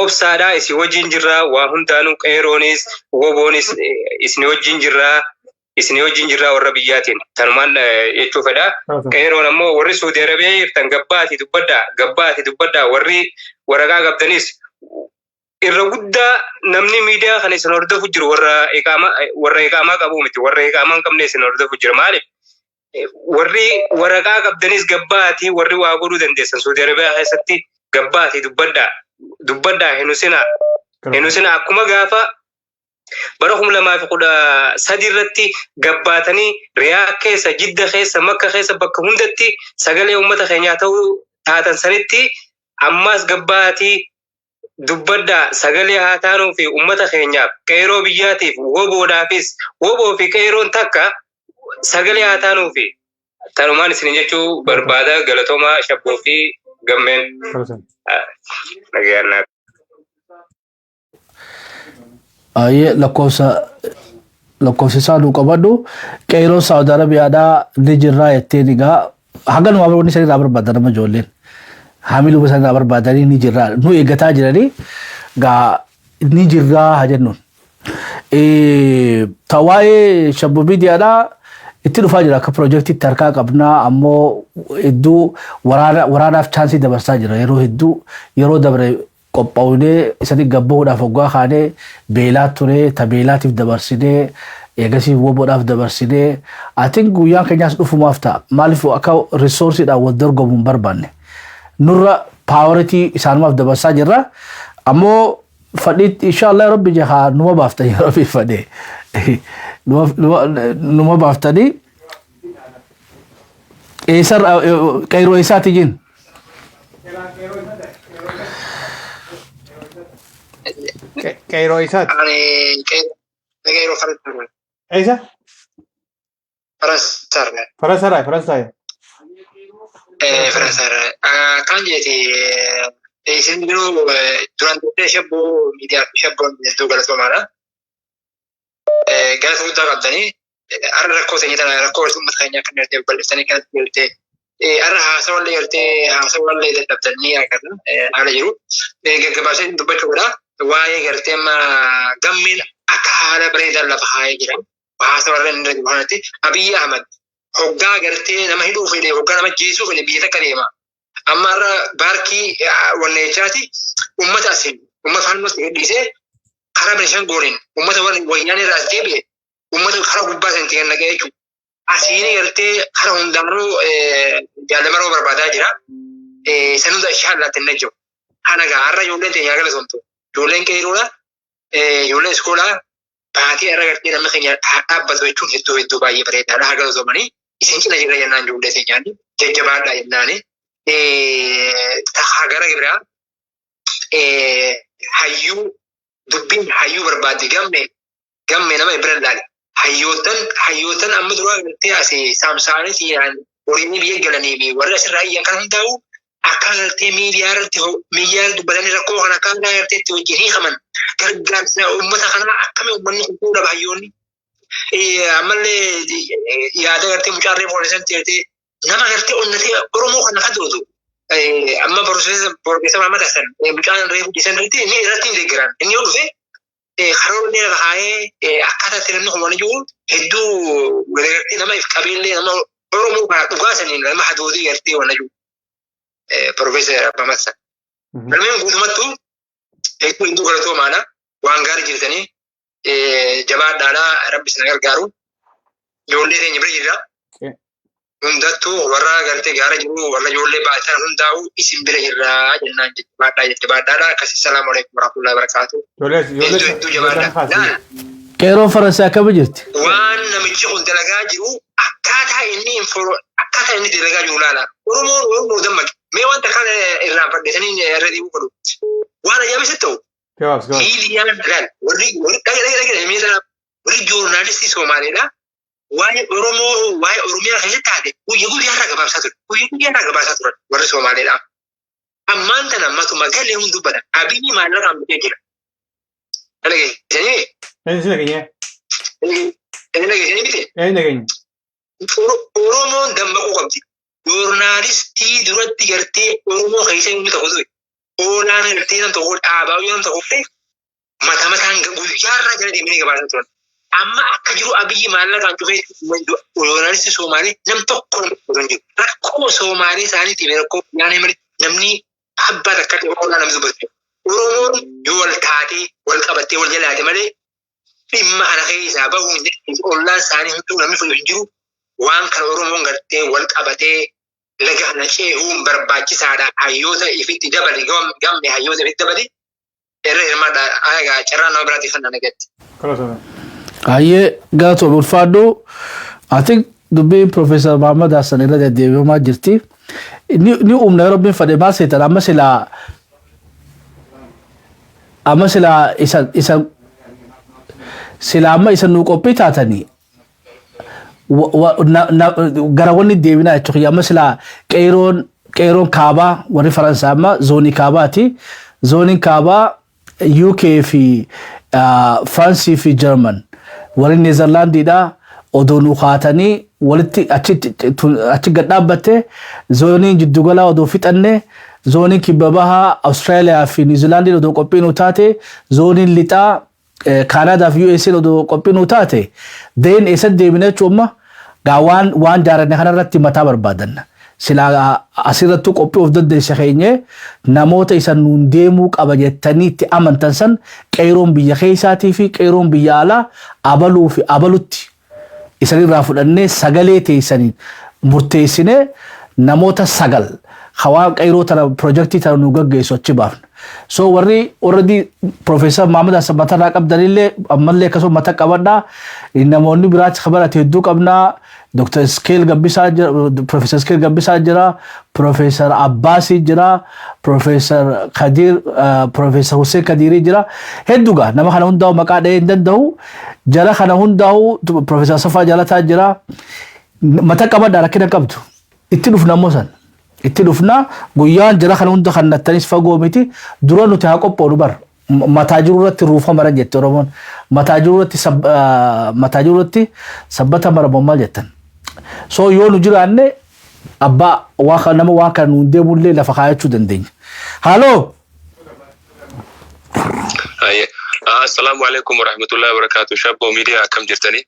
obsaadhaa isin wajjin jirraa waa hundaanuu qeeroonis woboonis isin wajjin jirraa warra biyyaatiin tanumaan jechuu fedha qeeroon ammoo warri Suudi Arabiyaa jirtan gabbaati dubbaddaa warri waraqaa qabdanis irra guddaa namni miidiyaa kana isin hordofu jiru warra iqaamaa qabu miti warra iqaamaa hin qabne isin hordofu jiru maaliif warri waraqaa qabdanis gabbaati warri waa godhuu dandeessan Suudi Arabiyaa keessatti gabbaati dubbaddaa hinusina akkuma gaafa bara 2013 irratti gabbaatanii Riyaad keessa Jidda keessa Makka keessa bakka hundatti sagalee uummata keenyaa ta'uu taatan sanitti ammas gabbaatii dubbaddaa sagalee haa taanuu fi uummata keenyaaf qeeroo biyyaatiif woboodhaafis woboo fi qeeroon takka sagalee haa taanuu fi tanumaan isin jechuu barbaada galatoomaa shabboo fi gammeen nagayannaa. lakkoofsa isaa nu qabadhu qeeroo Saawud Arabiyaadhaa ni jirraa jetteen egaa hagan waa barbaadni isaanii irraa barbaadan nama ijoolleen haamiluuma isaanii irraa barbaadanii ni jirraa nu eeggataa jiranii gaa ni jirraa haa jennuun. Tawaa'ee Shabboo Miidiyaadhaa itti dhufaa jira akka piroojeektiitti harkaa qabnaa ammoo hedduu waraanaaf chaansii dabarsaa jira yeroo hedduu yeroo dabre qophaa'unee isatti gabbaa'uudhaaf waggaa kaanee beelaa ture tabeelaatiif dabarsinee eegasiif woboodhaaf dabarsinee atiin guyyaan keenyaas dhufumaaf ta'a maaliif akka riisoorsiidhaan wal dorgomuun barbaanne nurra paawaritii isaanumaaf dabarsaa jirra ammoo fadhii inshaallah rabbi jahaa numa baaftan yeroo fi fadhee numa baaftanii qeeroo isaati jin. Cairo isat. Cairo Faransa. Isa? Faransa. Faransa. Faransa. Kan jadi isin dulu durante Shabboo Miidiyaa Shabboo itu galatoomaadha. Galatoo guddaa qabdanii arra rakkoo seenii tana rakkoo uummata keenyaa kan jirtee bal'iftanii kan jirtee arra haasawallee dadhabdanii agarra haala jiru. Gaggabaasee dubbachuudha. Waa'ee gartee gammiin akka haala bareedaan lafa haayee jiran haasawallee inni irratti bu'aanatti Abiyyi Ahmad hoggaa gartee nama hidhuu fedhe hoggaa nama jeesuu fedhe biyya takka deema. Amma irra baarkii walleechaati uummata asiin uummata halluu dhiisee karaa Benishanguliin uummata wayyaan irraa as deebi'e uummata karaa gubbaa sanatti kan naga'e jechuudha. Asiin gartee karaa hundaanuu jaalamaroo barbaadaa jira. Sanuuta shaallaatti hin najjabu. Hanagaa har'a ijoolleen teenyaa galatoomaa. Ijoolleen qeeroodha. Ijoolleen iskoolaa baatee irra gartee namni keenya dhaabbatu jechuun hedduu baay'ee bareedaadha. Haga osomanii isin cina jirra jennaan ijoollee seenyaanii jajjabaadha jennaani. Gara biraa hayyuu dubbiin hayyuu barbaadde gamme nama bira ilaali. Hayyootan amma duraa gartee asii saamsaanis horiin biyya galanii fi warra asirraa iyyan kan hundaa'u akka gartee miidiyaa irratti dubbatanii rakkoo kan akka gartee itti wajjin hiikaman gargaarsa uummata kanaa akkami uummanni hunduudha hayyoonni. Ammallee yaada gartee mucaarree poolisanti gartee nama gartee onnatee Oromoo kana kadootu. Amma Profeesar Mahammad Hassan mucaan reefu dhiisan inni irratti hin deeggaran. Inni yoo dhufe karoorri lafa kaa'ee akkaataa itti namni humna jiru hedduu gartee nama if qabeellee nama Oromoo kana dhugaasaniin nama hadootii gartee wanna jiru. Profeesar Mahammad Hassan. Galmeen guutumattuu hedduu galatoomaadha. Waan gaarii jirtanii jabaadhaadhaa rabbis na gargaaru. Ijoollee teenya bira jirra. Hundattuu warra gartee gaara jiru warra ijoollee baatan hundaa'u isin bira jirraa jennaan jabaadhaadhaa. Akkasii salaamu alaikum warahmatullahi wabarakaatuh. Hedduu jabaadhaa. Qeeroon Faransaay akkami jirti? Waan namichi kun dalagaa jiru akkaataa inni dalagaa jiru laala. Oromoo dammaqe. Mee wanta kana irraan faddeessanii irra dhiibuu godhu. Waan ajaa'ibsitti ta'u. Miidiyaan laal warri joornaalistii Somaaleedha. Waa'ee Oromoo waa'ee Oromiyaa keessatti taate guyyaarraa gabaasaa turan warri Somaaleedha. Ammaan tana matuma galee hun dubbatan Abiyyi maallaqaan bitee jira. Oromoon dammaquu qabdi. Joornaalistii duratti gartee Oromoo keessa inni tokko ture. Oolaan gartee nam tokko dhaabaa yoo nam tokko ta'e mataan guyyaarraa jala deemanii gabaasaa turan. Amma akka jiru Abiyyi maallaqaan cufee joornaalistii Somaalee nam tokko hin jiru. Rakkoo Somaalee isaaniitiif rakkoo yaanee malee namni abbaa takka oolaan namni dubbatu. Oromoon yoo wal taatee wal qabattee wal jalaate malee dhimma kana keessaa bahuun ollaan isaanii hunduu namni fudhatu hin jiru. Waan kana Oromoon gartee wal qabatee laga naqeehuun barbaachisaadha. Hayyoota ifitti dabali gamme hayyoota ifitti dabali irra hirmaadha. Carraa nama biraatiif kan nagatti. Hayyee galatoo ulfaadhu. I think dubbiin Profeesar Mahammad Hassan irra deddeebi'amaa jirti. Ni humna yeroo bin fadhe maal seetan amma amma isa nuu qophii taatanii gara wanni deebinaa jechuudha. Amma qeeroon kaabaa warri Faransaay amma zoonii kaabaati. Zooniin kaabaa UK fi Faansii fi Jarman warri Neezerlaandiidha. Odoo nu kaatanii walitti achi gad dhaabbatte zooniin jiddugalaa odoo fixanne zooniin kibba bahaa Awustiraaliyaa fi Niwuziilaandiin odoo qophii nu taate zooniin lixaa Kaanaadaa fi USA odoo qophii nu taate deen eessatti deebina jechuudha. Waan jaaranne kanarratti mataa barbaadanna. Silaa asirrattuu qophii of dandeessa keenye namoota isa nuun deemuu qaba jettanii itti amantan san qeeroon biyya keessaatii fi qeeroon biyya alaa abaluu fi abalutti isanirraa fudhannee sagalee teessanii murteessinee namoota sagal hawaa qeeroo tana piroojeektii tana nu gaggeessu achi baafna. So warri already Profeesar Mahammad Hassan matarraa qabdanillee ammallee akkasuma mata qabadhaa. Namoonni biraatti kabarate hedduu qabnaa. Dr. Iskeel Gabbisaa jira, Profeesar Iskeel Gabbisaa jira, Profeesar Abbaasii jira, Profeesar Kadir, Profeesar Hussein Kadirii jira. Hedduugaa nama kana hundaa'u maqaa dhahee hin danda'u. Jara kana hundaa'u Profeesar Safaa Jaalataa jira. Mata qabadhaa rakkina qabdu. Itti dhufna ammoo san. Itti dhufna guyyaan jara kana hunda kan nattanis fagoo miti. Dura nuti haa qophoonu bar. Mataa jiru irratti ruufa mara jette Oromoon. Mataa jiru irratti sabbata maramoo maal jettan. So yoo nu jiraanne abbaa nama waan kan nuun deemullee lafa kaayachuu dandeenya. Haaloo. Assalamu alaikum warahmatullahi wabarakatuh. Shabbo miidiyaa akkam jirtanii?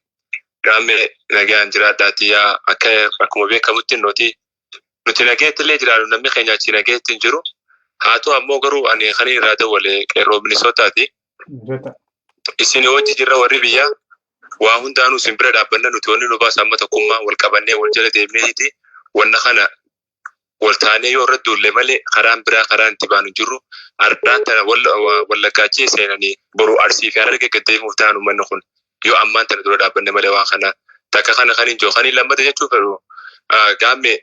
Gaammee nagaan jiraadhaati yaa akkuma beekamutti nuti nageetti illee jiraannu namni keenya achi nageetti hin jiru. Haa ta'u ammoo garuu ani kan irraa dawwale qeerroo Minisootaati. Isin hojii jirra warri biyyaa waa hundaanuu isin bira dhaabbanna nuti wanni nu baasa amma tokkummaa wal qabannee wal jala deemneeti wanna kana wal taanee yoo irra duulle malee karaan biraa karaan itti baanu jirru ardaan tana wallaggaachee seenanii boru arsii fi hararge gaddeemuuf ta'an uummanni kun yoo ammaan tana dura dhaabbanne malee waan kana takka kana kan hin jookhanii lammata jechuu fedhu gaamme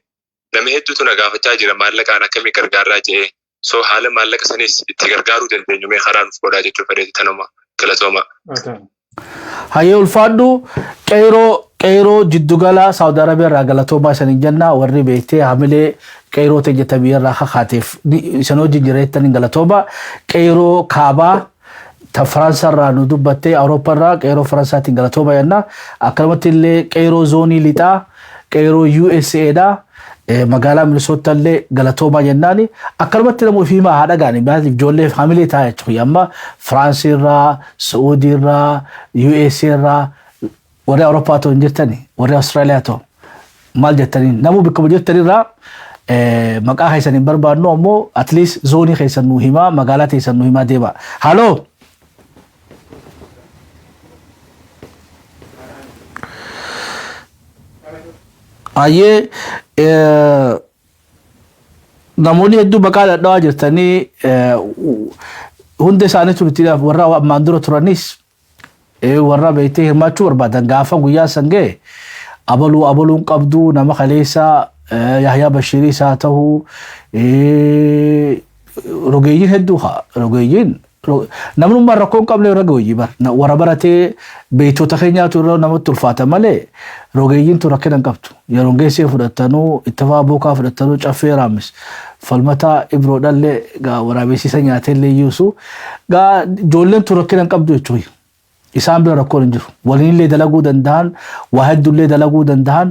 nama hedduutu na gaafachaa jira maallaqaan akkamii gargaaraa jedhee so haala maallaqa sanis itti gargaaruu dandeenyu mee karaa nuuf godhaa jechuu fedheeti tanuma galatooma. Hayyee ulfaadhu qeyroo jiddugala Saudi Arabia irraa galatoomaa isaanii jenna warri beektee hamilee qeyroo tejjeta biyyarraa kakaateef isan hojii jireettan galatooma qeyroo kaabaa ta Faransa irraa nu dubbattee Awurooppaa irraa qeyroo Faransaatiin galatooma jenna akkanumatti illee qeyroo zoonii lixaa qeyroo USA dha magaalaa Minnesota illee galatooma jennaani akkanumatti namu fi maa haadha gaani baas ijoollee hamilee taa jechuudha amma Faransi irraa Saudi irraa USA irraa warri Awurooppaa ta'u hin jirtani warri Austraaliyaa ta'u maal jettanii namu bikka jirtani irraa maqaa keessan hin barbaadnu ammoo at least zoonii keessan nu himaa magaalaa keessan nu himaa deema. Haloo Aye namoonni hedduu maqaa dhadhaa jirtanii hundi isaanii turtiidhaaf warra ammaan dura turanis warra beektee hirmaachuu barbaadan gaafa guyyaa san ga'e abaluun qabdu nama kaleessa Yahyaa Bashirii isaa ta'uu rogeeyyiin hedduu rogeeyyiin namnummaan rakkoo hin qabne rogeeyyii warra baratee beektota keenyaatu irra namatti ulfaata malee rogeeyyiin tu rakkina hin qabdu yeroo geessee fudhattanuu ittafaa bookaa fudhattanuu caffee raamis falmata ibroodhallee waraabessiisa nyaateellee yuusu ijoolleen tu rakkina hin qabdu jechuudha. Isaan bira rakkoon hin jiru waliinillee dalaguu danda'an waa hedduullee dalaguu danda'an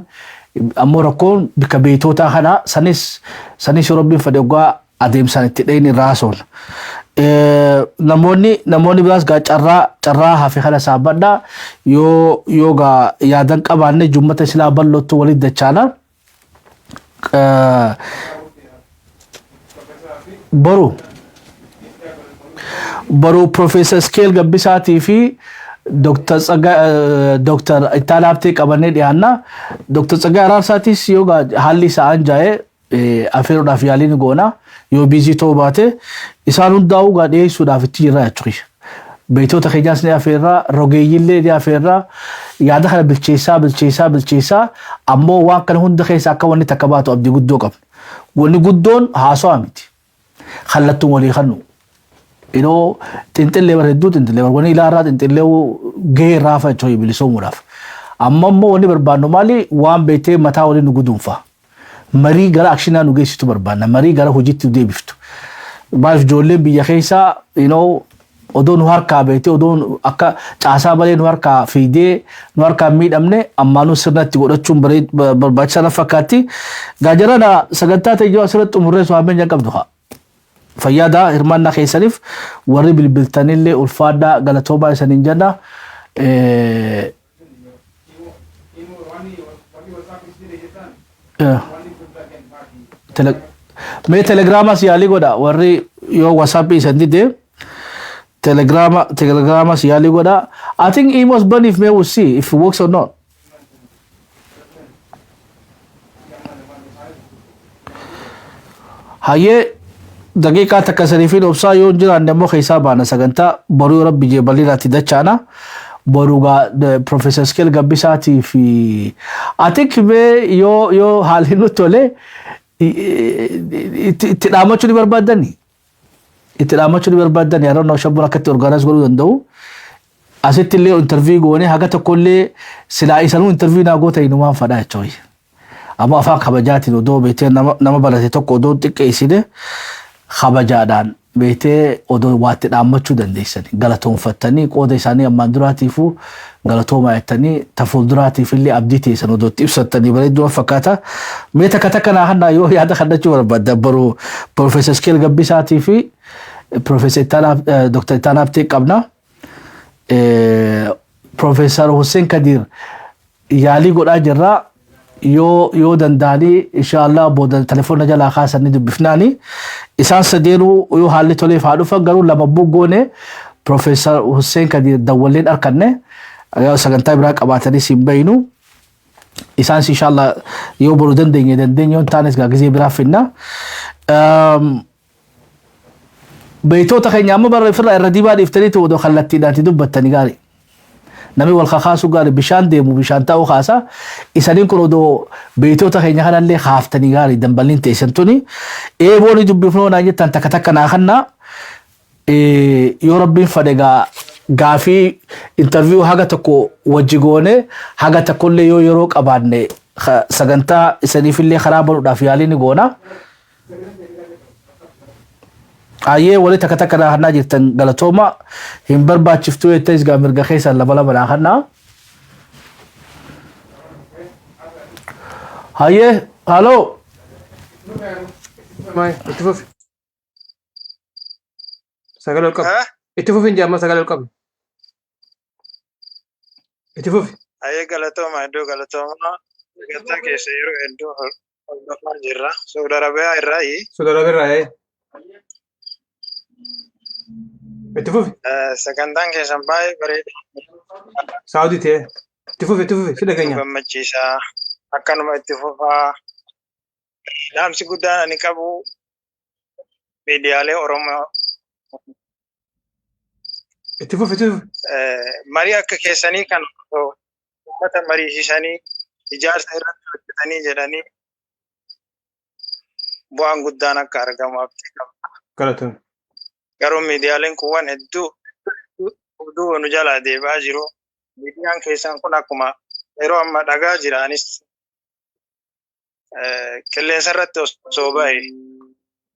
ammoo rakkoon bika beektota kana sanis Rabbiin fedhe ogaa adeemsaan itti dhayni raasoon. Namoonni biraas gaa carraa hafe kana saabadha yoo gaa yaadan qabaanne jummata silaa bal'ootu waliin dachaana boru Professor Skeel Gabbisaatii fi Dr. Ittaanaa Habtee qabannee dhiyaanna. Dr. Tsaggaayee Araarsaatis yoo haalli isaa anjaa'ee afeeruudhaaf yaaliin goona yoo biizii ta'uu baate isaan hundaa'uu dhiyeessuudhaaf itti jirra jechuudha. Beektota keenyaas ni afeerraa rogeeyyiillee ni afeerraa yaada kana bilcheessaa ammoo waan kana hunda keessa akka wanni takka baatu abdii guddoo qabna. Wanni guddoon haasawaa miti. Kallattuun walii kannu. Inoo xinxillee bareedduu xinxillee wanni ilaarraa xinxillee gahee irraa faca'u bilisoomuudhaaf. Amma immoo wanni barbaannu maali waan beektee mataa waliin nu guduunfa. Marii gara akshinaa nu geessitu barbaanna. Marii gara hojiitti deebiftu. Maaliif ijoolleen biyya keessaa odoo nu harkaa beektee odoo akka caasaa malee nu harkaa fiidee nu harkaa miidhamne ammaanuu sirnatti godhachuun barbaachisaa na fakkaatti. Gaajarana sagantaa ta'e yoo asirratti umurree su'aameen qabdu haa. Fayyadaa hirmaannaa keessaniif warri bilbiltanillee ulfaadhaa galatoomaa isaniin jenna. Mee telegiraamas yaalii godha warri yoo wasaappii isan didee telegiraamas yaalii godha. I think emails burn if may we'll see if it works or not. Hayyee daqiiqaa takka saniifin obsaa yoo jiraan immoo keessaa baana sagantaa boruu rabbi jeebaliraatti dachaana. Boruga Professor Skeel Gabbisaatii fi I think mee yoo haalli nutti tole itti dhaamachuu ni barbaadani. Itti dhaamachuu ni barbaadani yeroo nama shabboon akkatti organize godhuu danda'u. Asitti illee interview goone haga tokkollee silaa isanuu interview naa goota inumaan fadhaa jechuudha. Amma afaan kabajaatiin odoo beektee nama balate tokko odoo xiqqeessine kabajaadhaan beektee odoo waatti dhaammachuu dandeessani. Galatoonfattanii qooda isaanii ammaan duraatiifuu galatoomaa jettanii tafuulduraatiif illee abdii teessan odoo itti ibsattanii bareedduma fakkaata. Mee takka naa hannaa yoo yaada kadhachuu barbaadda baruu Professor Skeel Gabbisaatii fi Professor Dr. Ittaanaa Habtee qabna. Professor Hussein Kadir yaalii godhaa jirra. Yoo danda'anii inshallah booda telefoona jalaa kaasanii dubbifnaani isaan sadeenuu yoo haalli toleef haa dhufan garuu lama buggoone Professor Hussein Kadir dawwalleen arkanne sagantaa biraa qabaatanii siin bayinu isaan inshallah yoo boru dandeenye yoo taanes gizee biraa finna. Beektota keenya amma barreeffirraa irra dibaa dhiiftanii odoo kallattiidhaatti dubbattanii gaarii. namni wal kakaasu gaari bishaan deemu bishaan ta'uu kaasa isaniin kun odoo beeytoota keenya kanallee haaftanii gaari damballiin teessan tuni eebooni dubbifnoo naa jettan takka takka naa kannaa yoo rabbiin fedhe gaafii interviyuu haga tokko wajji goone haga tokkollee yoo yeroo qabaanne sagantaa isaniifillee karaa banuudhaaf yaalii ni goona. Ayyee wali takka takka naa kannaa jirtan galatooma hin barbaachiftuu jettan isgaa mirga keessan lama lama naa kannaa. Ayyee haaloo. اتفوفي سجل القبر اتفوفي انت اما سجل القبر اتفوفي Aye galatoma iddoo galatoma sagantaa keessa yeroo hedduu hordofaa jirra. Saudi Arabiyaa irraayi سوداء الربيع ايه اتفوفي sagantaan keessan baay'ee bareeda. سعودي تيه اتفوفي سيدا Nu كينيا gammachiisa. Akkanuma itti fufaa. Dhaamsi guddaan ani qabu miidiyaalee Oromoo اتفوفي marii akka keessanii kan uummata mariisisanii ijaarsa irratti hojjetanii jedhanii bu'aan guddaan akka argamu abdii qaba. قالتهم Garuu miidiyaaleen kun waan hedduu nu jalaa deebi'aa jiru. Miidiyaan keessan kun akkuma yeroo amma dhagaa jiraanis qilleensa irratti osoo ba'e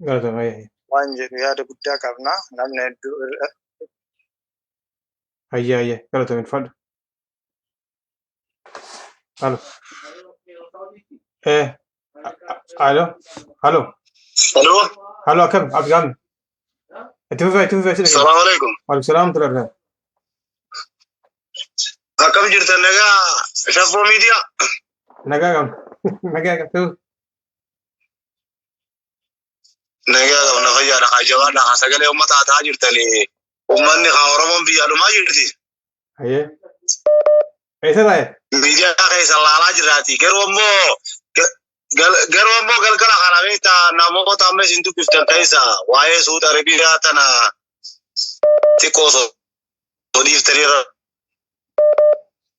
قالتهم ايه waan jedhu yaada guddaa qabna. Namni hedduu هيا قالتهم اتفضل الو ايه الو الو الو الو كم عبد الغني اتفوفي سيدا كينيا السلام عليكم وعليكم السلام ورحمة الله كم جرت النجا شافوا ميديا نجاكم نجا نغير حاجة سجل يوم متى تاجر تاني ومن خاورهم في ما جرتي هيا ايه سيدا ميديا كيس الله على جراتي قالوا قال خلاص نامو تامس انتو كفتن كيسا واي سود عربية تنا تكوسو توديف تريرا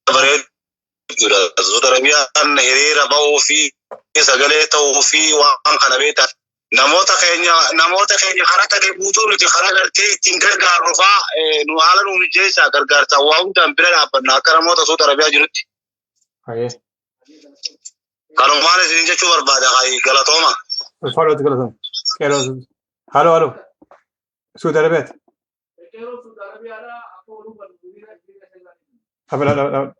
بريد سود عربية أن هريرا باو في سجلته في وان خنبيتا namoota keenya karaa ta'e buutuun nuti karaa gartee ittiin gargaarrufaa nu haala nu mijeessaa gargaartaa waa hundaan bira dhaabbanna akka namoota Saudi Arabiyaa jirutti. هيا Kanumaan isin jechuu barbaada galatooma. الفولو تقولون كيلو الو سعودي العربية لا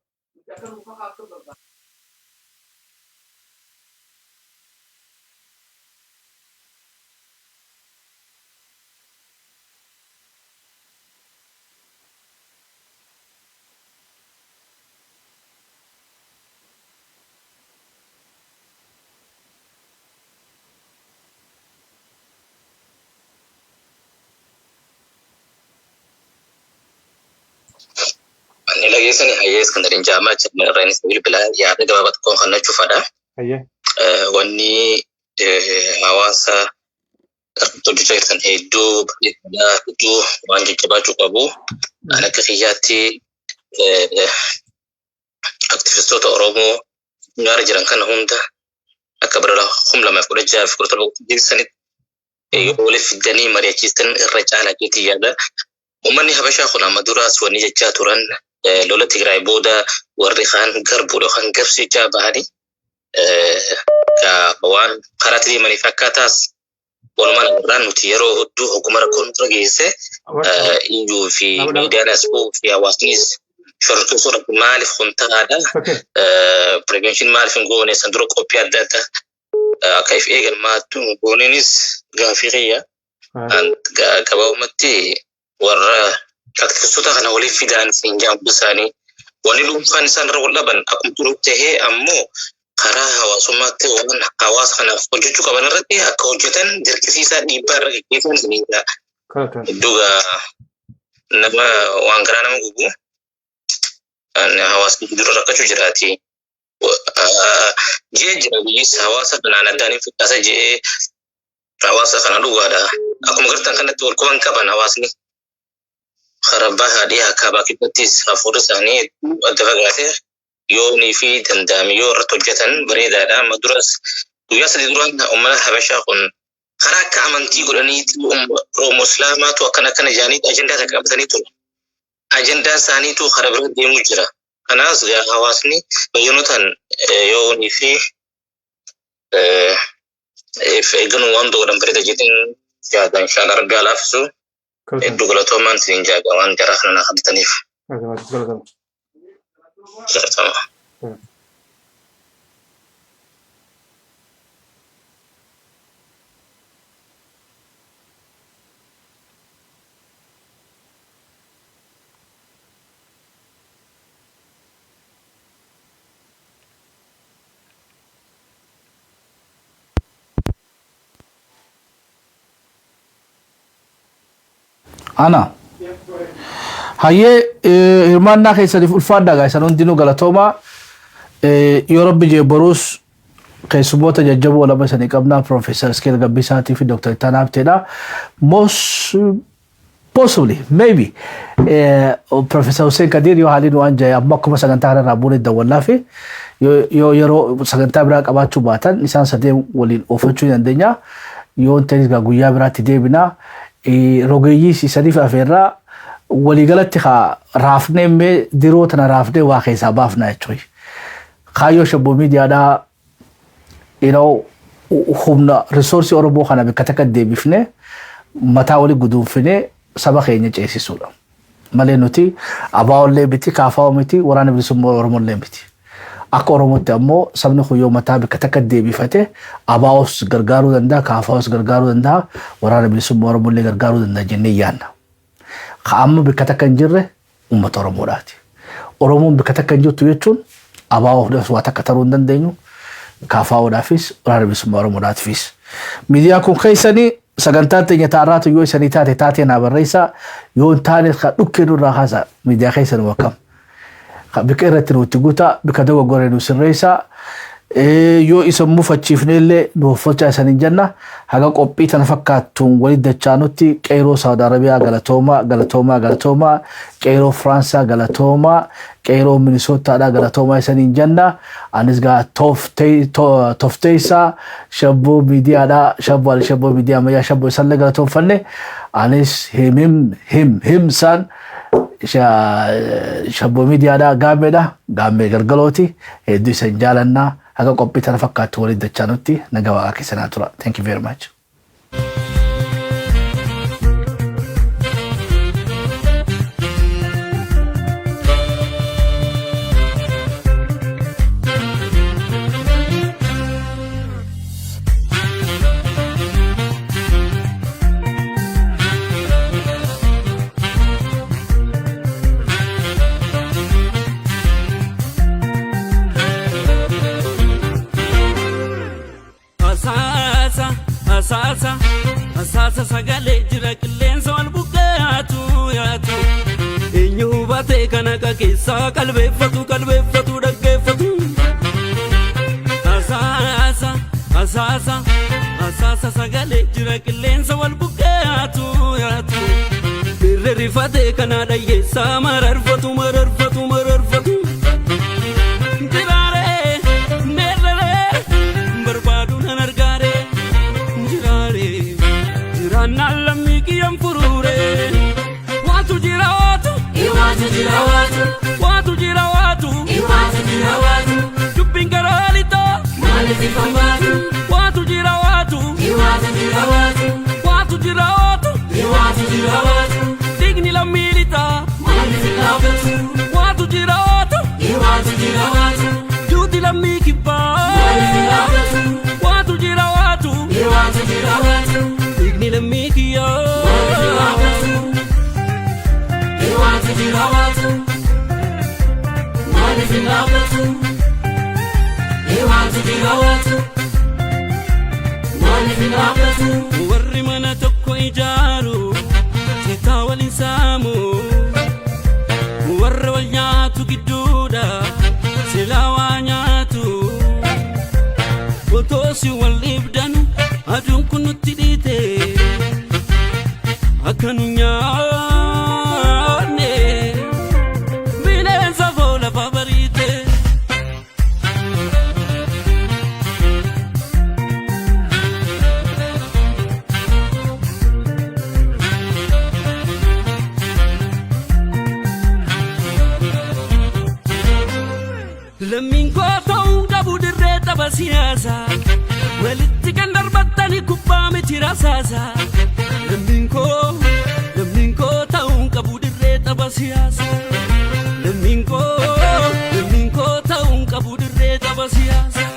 Ani lagi sini hayes kan dari jama cakap rain sebil bela ya ada dapat kau kena cufa dah. هيا Wani awasa tujuh cairan hidup itu wani coba cukabu. Anak kekiyati aktivis Soto Oromo ngar jalankan Honda. Akabarlah humla mafkuda jaf kurang jadi sanit. Oleh fidani Maria Kristen rajala gitu ya dah. Umani habasha khuna madura swani jaturan lola Tigray boda warri khan garbu do khan gabsi jabahani ka bawan qaratri manifakatas walman ran tiyero du hukumar kontra gese inju fi media spo fi awasnis shortu sura malif khunta ada prevention malif ngone sandro kopia data كيف إيجن ما تونس غافيرية أنت كباومتي ورا أكتر سوتا أنا ولي في دان سينجام بساني ونلوم فانسان رول لبن أكم تروته أمو خراها وسمات ومن حواس خنا فوجو كمان رتي أكوجتن جركسي سا ديبر كيفن سنيدا دوغا نبا وانغرانا مغوغو أن حواس كجرو ركشو جراتي je jirabiis hawaasa banaanadanii fuudhasa je hawaasa kana dhugaadha akkuma gartan kanatti wal qaban qaban hawaasni خربها عليها كاباكي بتيس نفور ثاني الدفقاته يوني في دندام يور توجتن بريدا دا مدرس وياسد دران أمنا حبشا قن خراك عمنتي قراني رو مسلمات وكان كان جاني أجندة كابتني تو أجندة ثاني تو خربر دي مجرى أنا صغير حواسني بيونتن يوني في إجنو واندو دم بريدا جتين جادا إن شاء الله رجال أفسو الدولة تومان سينجا وان جرحنا خبتني تمام أنا هاي إرماننا كيسا الفادا غايسا نندينو غلطوما يا رب جبروس كيسبوتا ججبو ولا بس نقبنا بروفيسور سكيل غبيساتي في دكتور تناب تدا most possibly maybe بروفيسور حسين كدير يو حالين وان جاي أباكم سغنتا رابون الدولة في يو سغنتا براك أباتشو باتن نسان سدين ولين أوفتشو يندنيا يو انتنس غاقويا براتي ديبنا روغيي سيسانيف أفيرا وليغلت خا رافنه مي ديروتنا رافنه واقعي سابافنا يچوي خايو شبو ميديا دا خمنا ريسورسي أوروبو خانا بكتاكت دي بفنه متاولي قدوم فنه سبا خيني جيسي سولا مالي نوتي أباو اللي بيتي كافاو ميتي وراني بلسمو ورمو اللي بيتي أكو ورمو تأمو سبنو خيو متا بكتاكت دي بفته أباوس غرغارو دندا كافاوس غرغارو دندا وراني بلسمو ورمو اللي غرغارو دندا جنيانا خامو بكتاكن جره أمة ورمو راتي ورمو بكتاكن جو تويتون أباو دس واتكترون دندينو كافاو دافيس وراني بلسمو ورمو راتفيس ميديا كون خيساني سغنتات يتعراتو يو سانيتاتي تاتي نابر ريسا يون تاني خدوكينو راخاسا ميديا خيسان وكم بكيرتين وتقوتا بكدوا غورينو سريسا يو اسمو فتشيفنيلي نوفتشا سنجنة هاقا قوبيتا نفكاتون وليد دچانوتي كيرو سعود عربية غلطوما كيرو فرانسا غلطوما كيرو مينيسوتا دا غلطوما سنجنة انسغا توفتيسا شبو ميديا دا شبو ميديا ميا شبو سنة غلطوم فني انس هم سان شبو ميديا دا غامي غرغلوتي هدو سنجالنا هاقا قوبيتا نفكاتون وليد دچانوتي نغاوا اكي سناتورا thank you very much Asasa sagale jira qilleensa wal buqqaatu yaatu eenyu hubatee kana keessa qalbeeffatu dhaggeeffatu asasa sagale jira qilleensa wal buqqaatu yaatu birre rifatee kana dhayyeessa mararfatu Watu jirawatu Dubin garalito Malezi fambatu Watu jirawatu Digni la milita Malezi labatu Watu jirawatu Juti la mikipa Malezi labatu Watu jirawatu Digni la mikiya Malezi labatu Watu jirawatu Malezi labatu Watu jirawatu Malezi labatu Warri mana tokko ijaaru Sitaa walin saamu Warra wal nyaatu gidduudha Silaa waa nyaatu Otoosi wal ibdanu Aduun kun nutti dhiite Akka nu nyaatu lammiin koo ta'uun qabu dirree tapha siyaasaa walitti kan darbattani kubbaa miti rasaasaa lammiin koo ta'uun qabu dirree tapha siyaasaa lammiin koo ta'uun qabu dirree tapha siyaasaa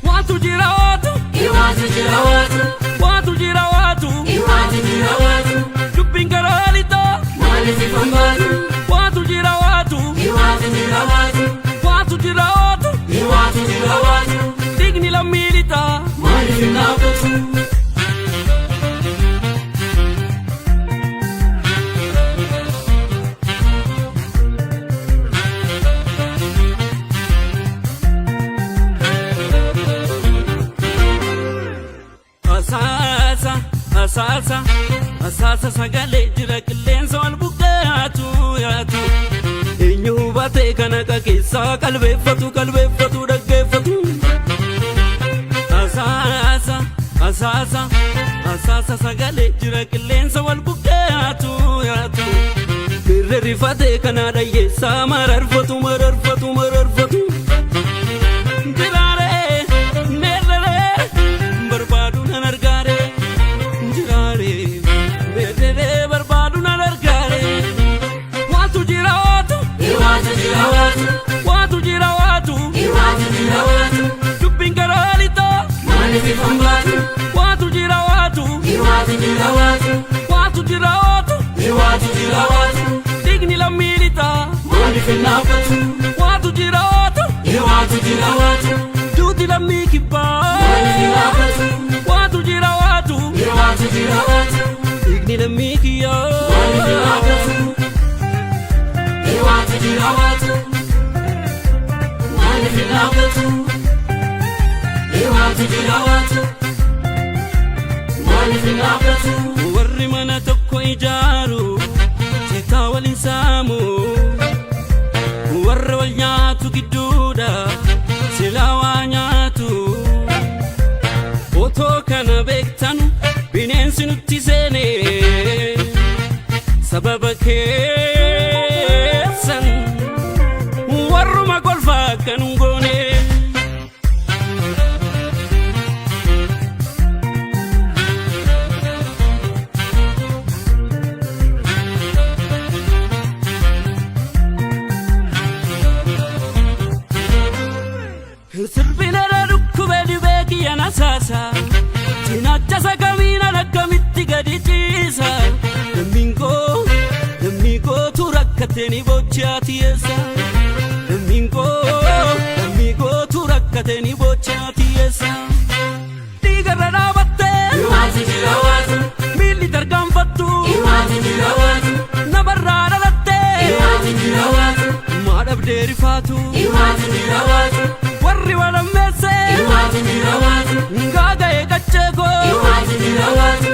waatu jira waatu iwaatu jira waatu waatu jira waatu iwaatu jira waatu dubbiin garaalito maaliif fambaatu waatu jira waatu iwaatu jira waatu waatu jira waatu iwaatu jira waatu digni lammilita maaliif naafatu Asasa sagale jira qilleensa wal buqqaatu yaatu eenyu hubatee kana keessa qalbeeffatu dhaggeeffatu asasa sagale jira qilleensa wal buqqaatu yaatu birre rifatee kana dhayyeessa mararfatu waatu jira waatu iwaatu jira waatu dubbiin garaalito maaliif fambaatu waatu jira waatu iwaatu jira waatu waatu jira waatu iwaatu jira waatu digni lammilita maaliif naafatu waatu jira waatu iwaatu jira waatu duuti lammii kibbaa maaliif naafatu waatu jira waatu iwaatu jira waatu digni lammii kiyyaa maaliif naafatu iwaatu jira waatu maaliif naafatu iwaatu jira waatu maaliif naafatu warri mana tokko ijaaru citaa waliin saamu warra wal nyaatu gidduudha silaa waa nyaatu otoo kana beektan bineensi nutti seene sababa keessan warruma golfaa kan goone sirbinara dhukkube dhibee kiyya nasaasa cinaacha sagamiina lakkamitti gadi ciisa lammiin kootu rakkateni bochaatiyeessa lammiin kootu rakkateni bochaatiyeessa dhiigarra dhaabattee iwaatu jira waatu miilli tarkaanfattu iwaatu jira waatu nabarraa dhalattee iwaatu jira waatu maadhabdee rifaatu iwaatu jira waatu warri walammeesse iwaatu jira waatu ngaaga'ee qacheekoo iwaatu jira waatu